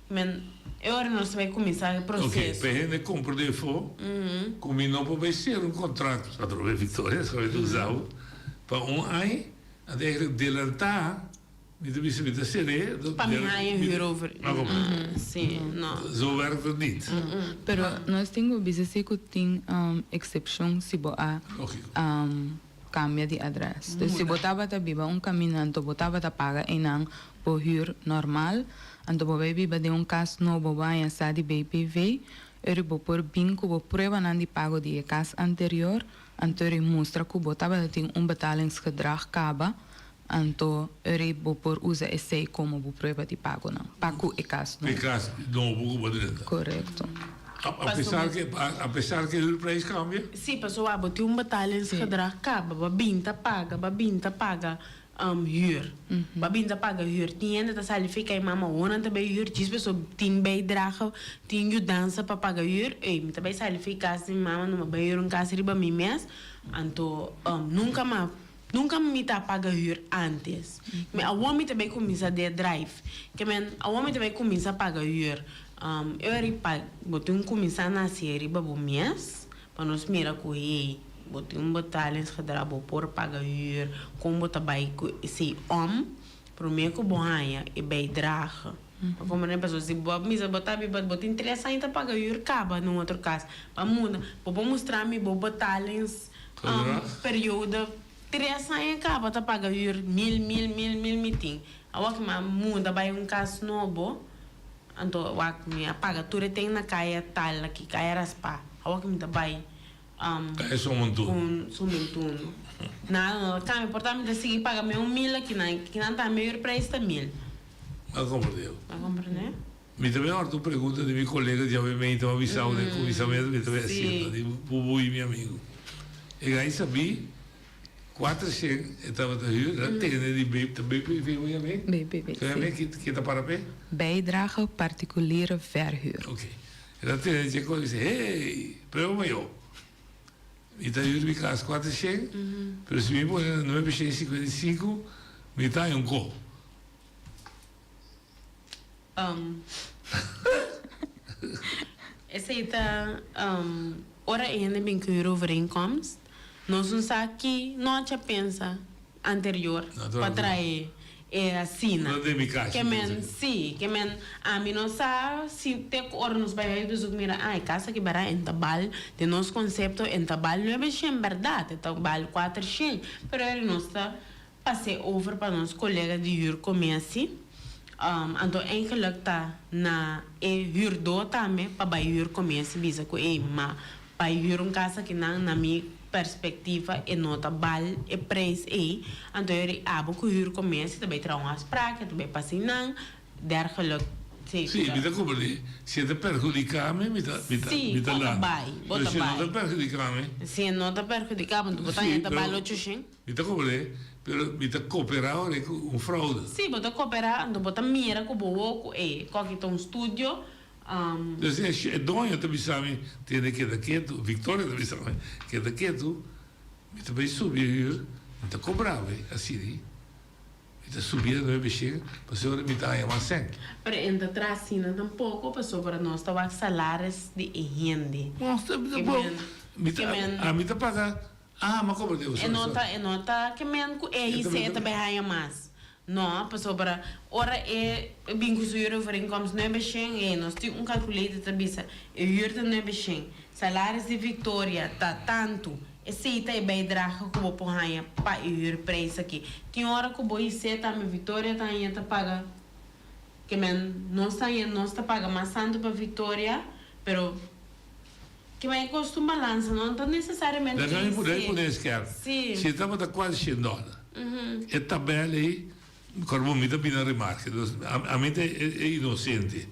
men agora nós vai começar o processo. Ok, para a compra de fogo, combinou para ser contrato. A trouxe Victoria, só vai usar para 1 ano, até deletar, me deve ser seré. Para mim é hierover. Sim, não. Zo werkt het niet. Pero nós temos business que tem exception se boa cambia de adres. Dus se botava ta biba caminhante, botava ta paga enang por huur normal, ando bo biba de caso no bo vai sa de BPV, bo por binco bo prueba nan de pago de caso anterior. Anto mostra que botava tem betalingsgedrag caba, anto bo por usa esse como prova de pago não. Pago e caso não. E caso não vou poder. Correto. Apesar que o preço cambia? Sim, pessoal, botou betalingsgedrag caba, babinta paga huur. Babinta paga huur. Tiende dat zal ficar mama wonen te bij huur. Dus pessoa tem bijdrage, tem ajudança para pagar huur. Me também zal ficar assim mama numa bij huur casa riba mi mês. Anto nunca me tá paga huur antes. Mas a homem também começa a drive. Que men a homem também começa a pagar huur. Eu era botou começar na série babo mês para nós mira com botei betalingsgedrag por pagar huur, como botar bij se para mim que bohanha e bijdrage. Como nem pessoa se botar em 3 anos pagar huur caba no outro caso. Para muda, vou mostrar me betalings período 3 anos caba tá pagar huur 1000 miting. Awak muda vai caso novo, então awak me apaga tudo tem na caia tal aqui caia raspa. Awak me vai é só um turno. Não, tá me importa de seguir pagar me 1000 aqui não tá melhor preço tá 1000. A compreendeu. A compreender? Me também hora tu pergunta de meu colega de obviamente uma visão de comissamento me também assim, de Bubu e meu amigo. E aí sabia 400 estava da huur, tem de BPV obviamente. BPV. Que tá para pé? Bijdrage particuliere verhuur. Ok. E dan tem gente que diz, hey, prova eu. me está huur mi casa 400, pero si me pone 955, me está en un co. Essa aí tá ora ainda bem que o overeenkomst nós não sabe que não já pensa anterior para trazer é assim que men sim que men a mim não sabe se tem hora nos vai ver mira ai casa que bara em tabal de nosso conceito em tabal não é bem verdade tabal 400 pero ele não está passei over para nosso colega de huur comece então eigenlijk tá na huurder também para huur comece bisa com mas para huur casa que não na minha perspectiva e nota bal e preço então ele abo que huur comece também traz umas pragas também passei não dergelijk Sì, mi da come siete perjudicati, mi da bota bai. Se non da perjudicati. Se non da perjudicati, tu botai in tabalo 800. Mi da come però mi da cooperare con un fraude. Sì, bota cooperare, tu bota mira con bovo e qualche un studio. Dus è donne te bisami tiene che da che tu Victoria te bisami che da che tu mi da bai subir mi da cobrave assim da subir no bichinho para se ora me dá uma sen. Pero ainda trasina tampouco para sobre nós tá salários de higiene. Nossa, a mim tá paga. Mas como Deus. É nota que men com EIC também há mais. Não, para sobre ora é bem que o over incomes não é bichinho e nós temos calculator também se é huur não é bichinho. Salários de Victoria tá tanto. Esse tá bem draga como por rainha para ir preço aqui. Tem hora que o boi se tá me Vitória tá ainda paga que men não está paga mais tanto para Vitória, pero que men custa um balanço não tá necessariamente. Não poder esquecer. Sim. Se estamos da quase $100. É tabela aí, como me dá bem a remarca. A mente é inocente.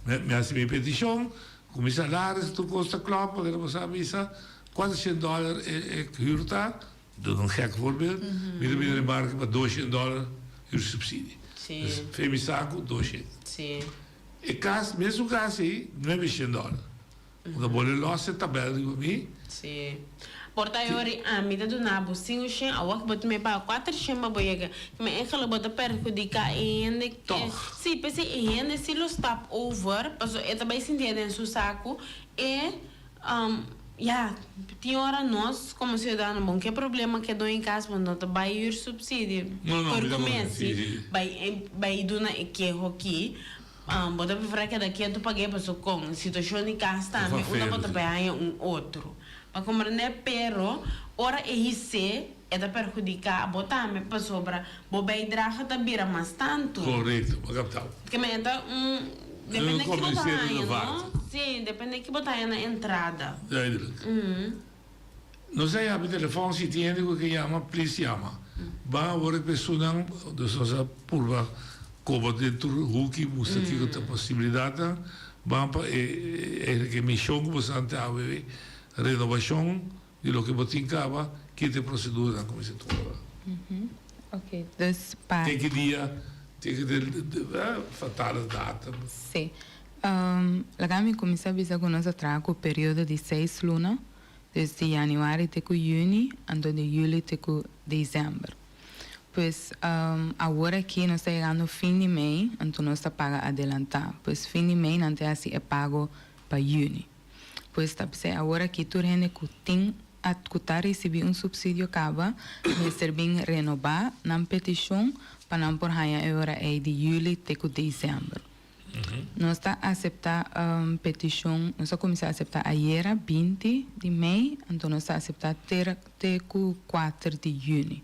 Me hace minha petição, com os salários tu custa claro, podemos saber isso. $400 é huurtaak, dat is een gek voorbeeld. Met een remarque maar $200 huursubsidie. Sim. Dus femisaco, $200. Sim. E caso, mesmo caso aí, não é $100. Quando a bola lossa, tá bem comigo. Sim. Portanto, a mim do nabo, sim, o chão, a outra botou me para 400 para boiega, me é que ela bota perjudicar ainda. Sim, pensei ainda se lo stop over, passou, é também sentir dentro do saco e tem hora nós, como cidadão, bom, que problema que dou em casa, quando não vai ir subsídio. Não, por começo, vai do na que aqui, bota para falar que daqui tu paguei para com situação de casa também, uma bota para outro. Para compreender, pero ora EIC é da perjudicar, botar me para sobra, bobai draga tá vira mais tanto. Correto, capital. Que me entra depende que botar aí, não? Sim, depende que botar aí na entrada. Não sei a telefone se tem algo que chama polícia chama. Vai agora pessoa do sua purva como dentro Hulk, mostra que tem possibilidade, vai para que missão que você ante a renovação de lo que você cava, que tem procedura como se toca. Ok, dus para tem que dia tem que fatal data. Sim. La Gami começa a visar com nossa trago o período de 6 lunas, desde januário até junho, e de julho até dezembro. Pois agora aqui nós está chegando fim de mês, então nós está paga adelantar. Pois fim de mês não tem assim é pago para junho. Pois está pensando agora aqui tu rende que tem a escutar receber subsídio acaba, mas ser bem renovar na petição para não por raia agora é de julho até dezembro. Nós está aceitar petição, nós começar a aceitar ayer 20 de mês, então nós está aceitar até 4 de junho.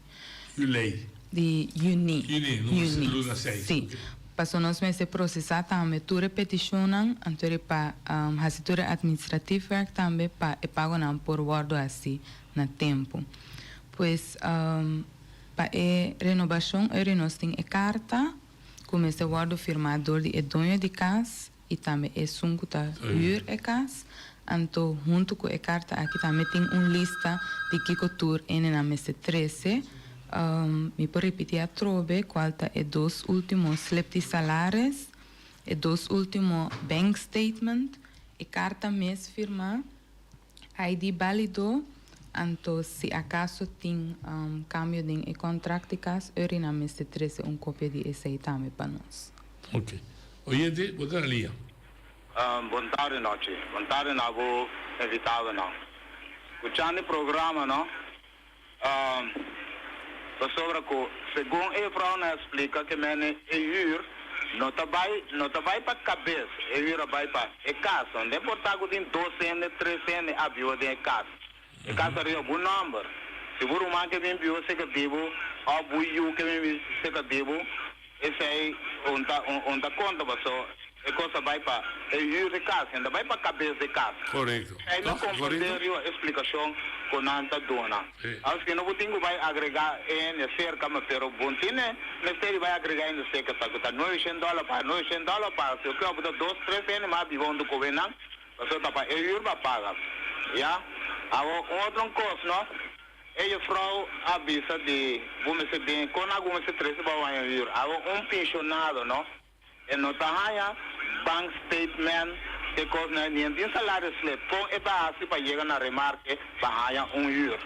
De junho. Luna 6. Sim. Passou nós meses processar também toda petição, então para a setor administrativo também para pago não por guardo assim na tempo. Pois para a renovação nós temos a carta como esse guardo firmador de dono de casa e também é sunco da huur a casa. Então junto com a carta aqui também tem lista de que tour na mês 13. Me pode repetir a trobe qual tá é dos últimos slip de salários, é dos últimos bank statement, e carta mês firma, ID válido, Entonces, si acaso tiene cambio de contrato, Urina me se trece copia de ese también para nosotros. Ok. Oyente, boa ali. Boa tarde, noite. Boa tarde, não vou invitado, não. Escutando o programa, não? Sobre que, segundo a Frau explica que não vai para a cabeça, vai para a casa. Onde portago tem 2 anos, 3 anos, avião de casa. A casa é um bom número. Seguro man que vem bio secativo, ou buiu que vem secativo, esse aí onde conta passou. E coisa vai para o de casa, ainda vai para a cabeça de casa. Correto. Aí não compreender a explicação com a dona. Acho que não tenho vai agregar em cerca, mas pero bontine, nesse vai agregar em cerca, tá $900 para $900 para se eu quero botar 2, 3 anos mais vivendo com o venão, você tá para o vai pagar. Já? Agora outro custo, não? Ella frau avisa de vamos se bem com algumas se 13 vai vir. Agora pensionado, não? E não tá bank statement que coisa nem tem salário slip com e base para chegar na remarque para euro.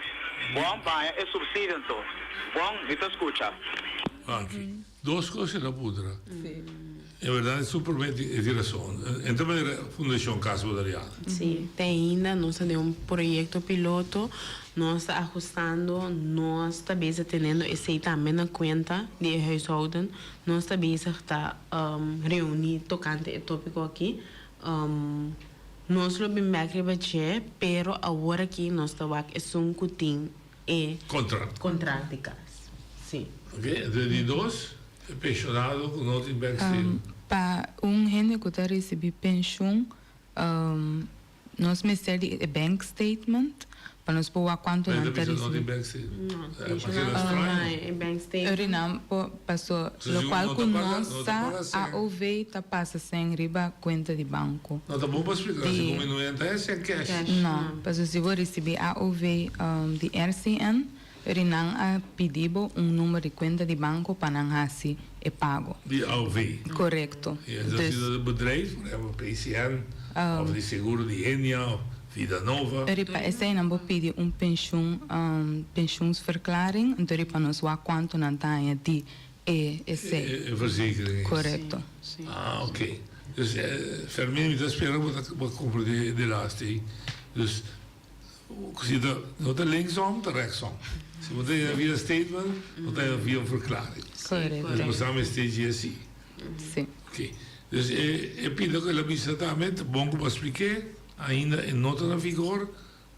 Bom, para é subsídio então. Bom, me escuta. Aqui. 2 coisas na pudra. É verdade, supermente tem razão. Então, a Fundação Casa Bodariana. Sim, tem ainda, nós temos projeto piloto, nós estamos ajustando, nós estamos tendo esse também na conta de huishouden, nós estamos reunir tocante o tópico aqui. Nós lo bem baixo, pero agora que nós estamos cutin e contrato de casa. Sim. Ok, de 2 pensionado com nota em bank statement. Para gente que está recebendo pensão, nós precisamos de bank statement para nós pôr quanto não está recebendo. bank statement. Não, bank statement. Passou, o qual que nós a OV está passando sem riba conta de banco. Não, tá bom para explicar, se como não entra, é sem cash. Não, passou se vou receber a OV de RCN, Rinang a pedido número de conta de banco para não assim é pago. De AOV. Correto. E as do bedrijf, PCN, of de seguro de Enia, of Vida Nova. Esse aí não vou pedir pensioensverklaring, então para nós ver quanto não tem de esse. Verzekering. Correto. Ah, ok. Dus vermeen dat spelen wat compreende de laatste. Dus zie dat linksom, de rechtsom. Se você tem via statement, você tem via verklaring. Correto. Dus we samen steeds assim. Sim. Ok. Dus pido que a administrativamente bom para explicar, ainda em nota na vigor,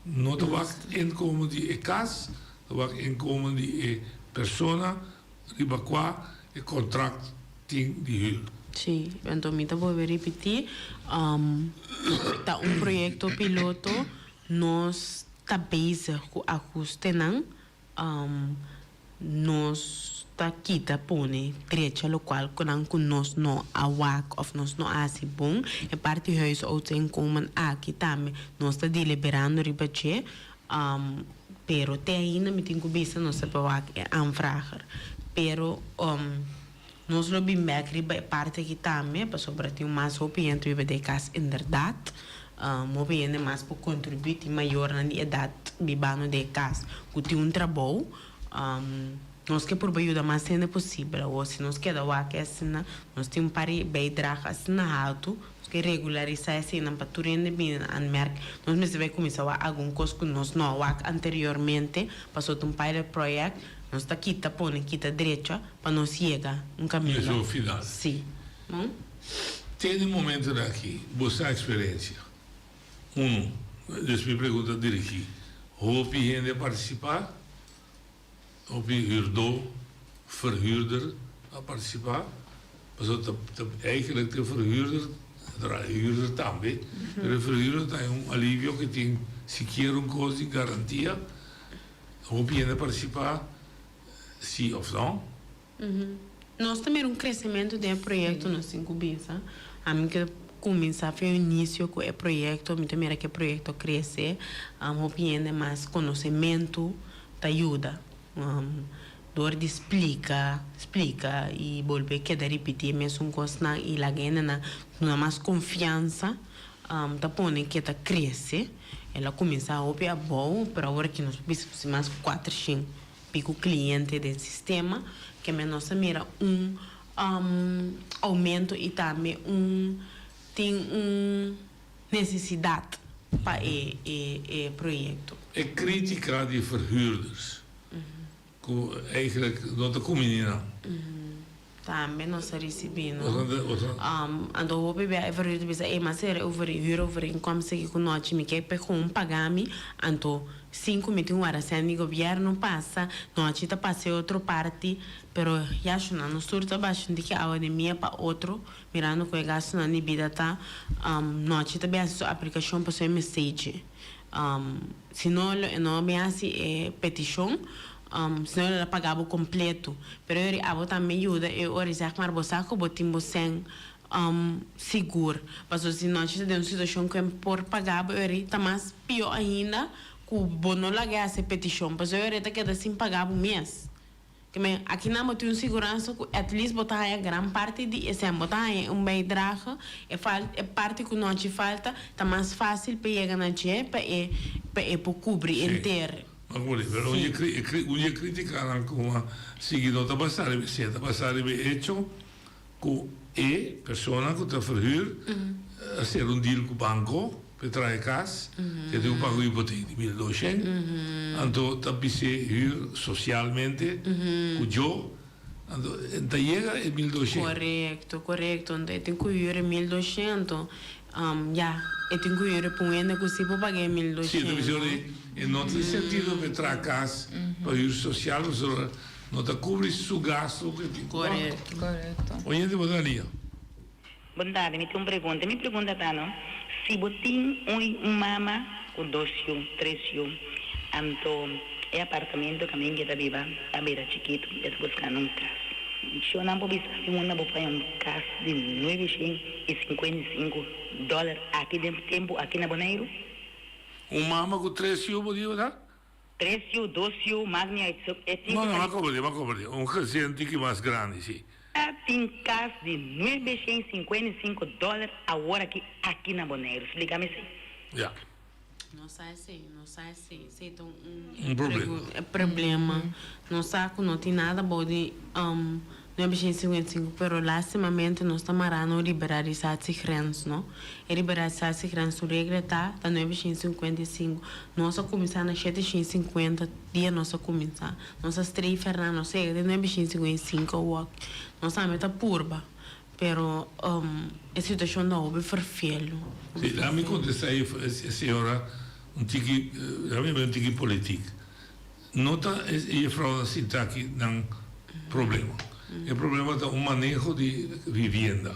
nota wacht inkomen die cas, wacht inkomen die persona, riba qua e contract ting die huur. Sim, então me vou repetir. Tá projeto piloto, nós tá base com ajuste não. Nós tá aqui tá pone direito local com nós não awak of nós não assim bom e parte huis out em como aqui também nós tá deliberando ribache pero tem ainda me tem que bisa nós tá awak aanvrager pero nós lo bem riba parte aqui também para sobre ter mais opinião sobre de cas inderdaad opinião mais para contribuir maior na idade bibano de cas que tem trabalho nós que por ajuda mais sendo possível ou se nós quer dar que assina nós temos para bem draga assina alto que regularizar assina para tu rende bem an merk nós mesmo vai começar a algum coisa que nós não anteriormente passou um pilot project nós está aqui tá põe aqui tá direita para nós chegar caminho isso é o final sim tem momento daqui você a experiência dus me pergunta dirigir hoop je gente participar op je verhuurder a participar. Pas eigenlijk de verhuurder, de huurder também. De verhuurder tem alívio que tem sequer coisa de garantia. Hoop je participar, sim ou não? Nós também crescimento do projeto nós incubamos. A mim que começar foi o início com o projeto, me também que o projeto crescer, hoop je mais conhecimento, te ajuda. Door de explica e volver que de repetir mesmo coisa e lá ganha na mais confiança tá põe que tá cresce ela começa a opiar bom, para agora que nós precisamos mais 400 pico cliente do sistema, que é nossa mira aumento e também tem necessidade para o projeto. É crítica de verhuurders. Eigenlijk not de combineren. Também nós recebemos. Ando o bebê every bisa mas era over income que com nós me quer pegar pagar-me anto 5 minutos hora sem o governo passa nós está passe outra parte pero já acho não surta baixo de que a hora minha para outro mirando com o gasto na vida tá nós está bem a aplicação para seu message se não bem assim petição senão ela pagava completo, pero eu abo também ajuda eu oriçar mas você que botimos sem seguro, mas se nós temos uma situação que por pagar eu tá mais pior ainda que o bono lá que essa petição, mas eu tá que assim pagava mês, que aqui não tem segurança que at least botar a grande parte de esse botar bem draga é parte que nós falta tá mais fácil para chegar na dia para cobrir inteiro. Pero una crítica como seguido a passare hecho que é persona que está verhuur a ser un deal com o banco para trazer casa que tem pago hipoteca de 1.200 então está huur socialmente com eu então chega é 1.200 correto onde tem que huur 1.200 eu tenho que ir para um que se pode pagar 1.200 sim, e não tem sentido para trazer casa para o social, mas não está cobrindo o gasto. Correto. Oyente, boa tarde. Boa tarde, me tem uma pergunta. Minha pergunta está, não? Se botim mama com 2 anos, 3 anos, então é apartamento que a minha está viva, a beira chiquito, está buscando casa. Se eu não vou pensar em uma casa de $955 aqui dentro do tempo, aqui na Bonaire. Mama com 3 anos, podia dar? 3 anos, 2 anos, magna. Não, mas como residente que mais grande, sim. Tem casa de $955 agora aqui na Bonaire. Explica-me assim. Já. Não sai assim. Problema. Não sabe que não tem nada bom de 955, pero lastimamente nós estamos marando liberar essas grandes, não? E liberar essas grandes, o regra está 955. Nós começar na 750 dia nós começar. Nós três Fernando chega de 955 o nós a meta purba. Pero a situação não é perfeito. Sim, lá me contesta aí a senhora um tiki político. Nota e fraude assim tá aqui não problema. O problema é o manejo de vivenda.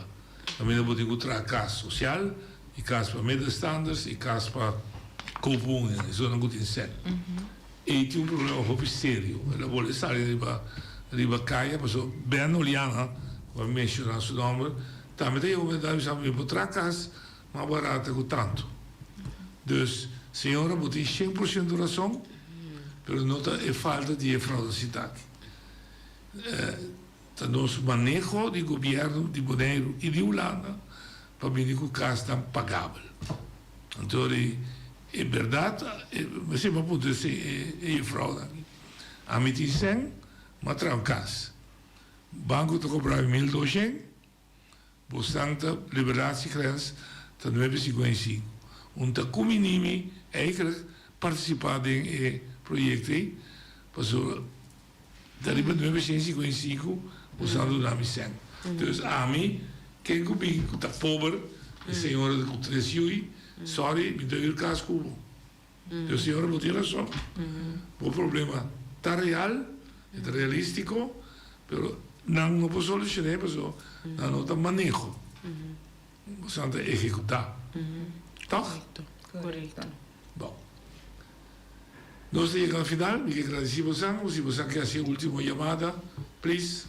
Também não pode encontrar casa social, e casa para middenstanders, e casa para koopwoningen. Isso não pode ser. E tem problema muito sério. Ela pode sair riba caia, mas bem olhando, vai mexer na sua nome, também tem uma idade de encontrar casa, mais barata que tanto. Dus, senhora, pode ter 100% de razão, mas nota é falta de fraude cidade. Nosso manejo de governo de Bonaire e de Holanda para mim que o caso está pagável. Então, é verdade, mas é uma ponto de fraude. A mim dizem, mas traz um caso. O banco está comprando 1.200, você está liberando a criança, está 955. Está com mínimo, eigenlijk participar em projeto aí, passou dari 955 usando o nome sem. Então, a mim, quem que está pobre, a senhora com 3 anos, sorry, me deu o caso como. Então, a senhora não tem razão. O problema está real, é realístico, mas não pode solucionar, mas não está manejo. Você não está executar. Toch? Correto. Bom. Nós chegamos ao final, me agradecemos a você. Se você quer fazer a última chamada, please.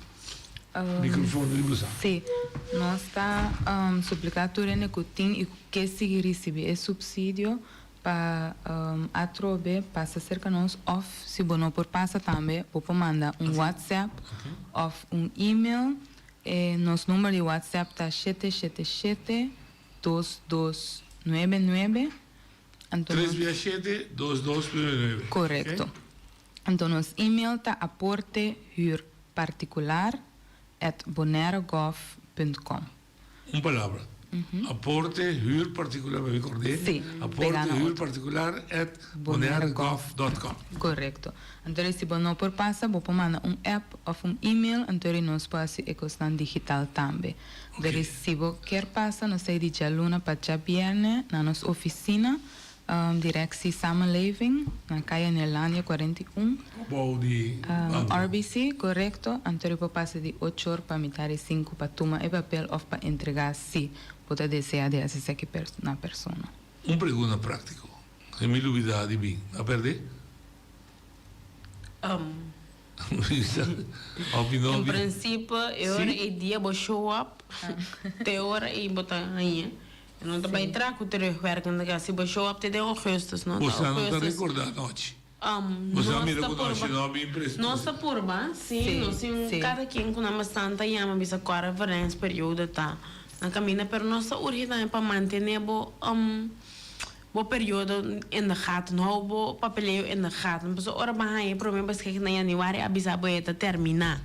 Microfone de você. Sim, nós está suplicando que tem e que seguir receber esse subsídio para a trobe passa cerca nós ou se não por passa também pode mandar WhatsApp ou e-mail. Nosso número de WhatsApp está 777-2299 Entonces, 367-2299. correcto. Ok? Entonces, e-mail está aportehuurparticular@bonairogov.com. Una palabra. Aporte huur particular, me recordé. Sí, Aporte pegando huur otro. particular @bonairogov.com. Correcto. Entonces, si vos no por pasa, vos puedes mandar un app o un email, entonces nos puede hacer ecosistema digital también. Okay. Si vos quer pasa, nos sei de dia luna para dia viernes, na nossa oficina, directie Samenleving, na Caia Nederlandia 41. RBC, correcto. Entonces, vos pasa de 8 horas para mitad de 5 para tomar el papel o para entregar si vos desea de hacer una persona. Una pregunta práctica. En mi lubida de mí, ¿a perder? In principe, eu dia vou show up, te hora e botar aí. Eu não estou bem trago terugwerkende gas. Se vou show up te de augustus, não? Você não está recordando noite? Você não me reconhece, não me impressiona. Nossa purba, sim, cada quem com uma santa yama bisa agora varens período tá. Na caminha, pero nossa urgida é para manter o período in de gaten houden, o papeleo in de gaten. Dus ora bahaya probleem beschikking na januari abisa boeta terminar.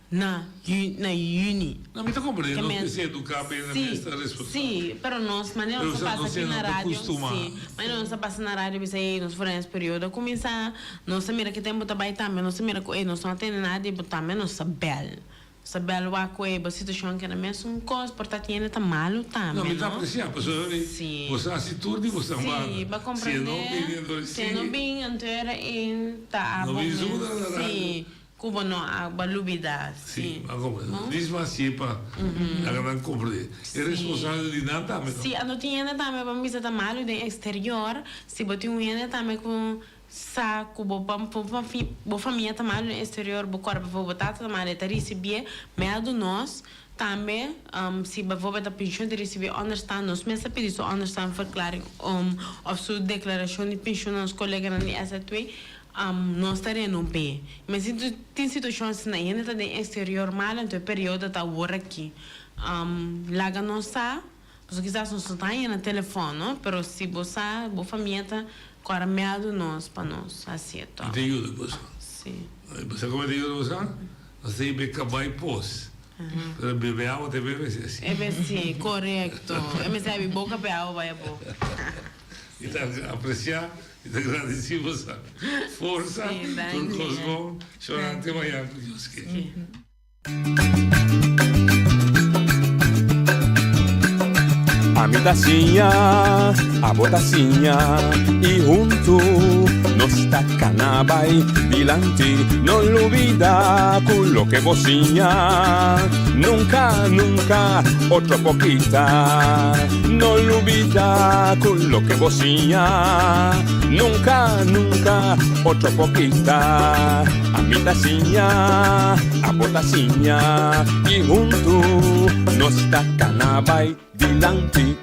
Na juni. Não me está compreendendo, não precisa educar bem nesta resposta. Sim, pero nós, mas não se passa aqui na rádio. Sim, mas não se passa na rádio, bisa aí nos foram esse período. Começa, não se mira que tempo também também, não se mira que não só tem nada e também não se bel. Saber o que a situação que é mesmo coisa, portanto ainda está malo também. Não, me está apreciando, porque você assiste e você vai compreender. Se não bem, então está não me ajuda. Sim, como não há balubida. Sim, a compreender. Diz mais assim para a grande compreender. É responsável de nada também. Sim, a não tinha nada também para me dizer malo de exterior, se botar ainda também com saco, bo família também no exterior, bo corpo bo botar também de receber, medo nós também se bo botar pensão de receber understand nós mesmo pedir so understand verklaring of sua declaração de pensão nos colegas na SAT nós estaremos no pé. Mas se tem situações na ainda de exterior mal, então período está agora aqui. Laga nós sa, porque quizás nós está aí no telefone, pero se você bo família agora medo nós para nós assim então. E te ajuda você? Sim. Você como te ajuda você? Nós temos que acabar em pós. Para beber água também vai ser assim. É bem sim, correto. É mesmo a boca para água vai bom. Então apreciar e te agradecer você. Força, tudo cosmo, chorante amanhã com Deus que. A mi tacinha, a botacinha e junto nos tacanabay dilante, no lo olvida con lo que vocinha. Nunca, nunca, otra poquita, no lo olvida con lo que vocinha. Nunca, nunca, otra poquita. A mi tacinha, a botacinha y junto nos tacanabay dilante.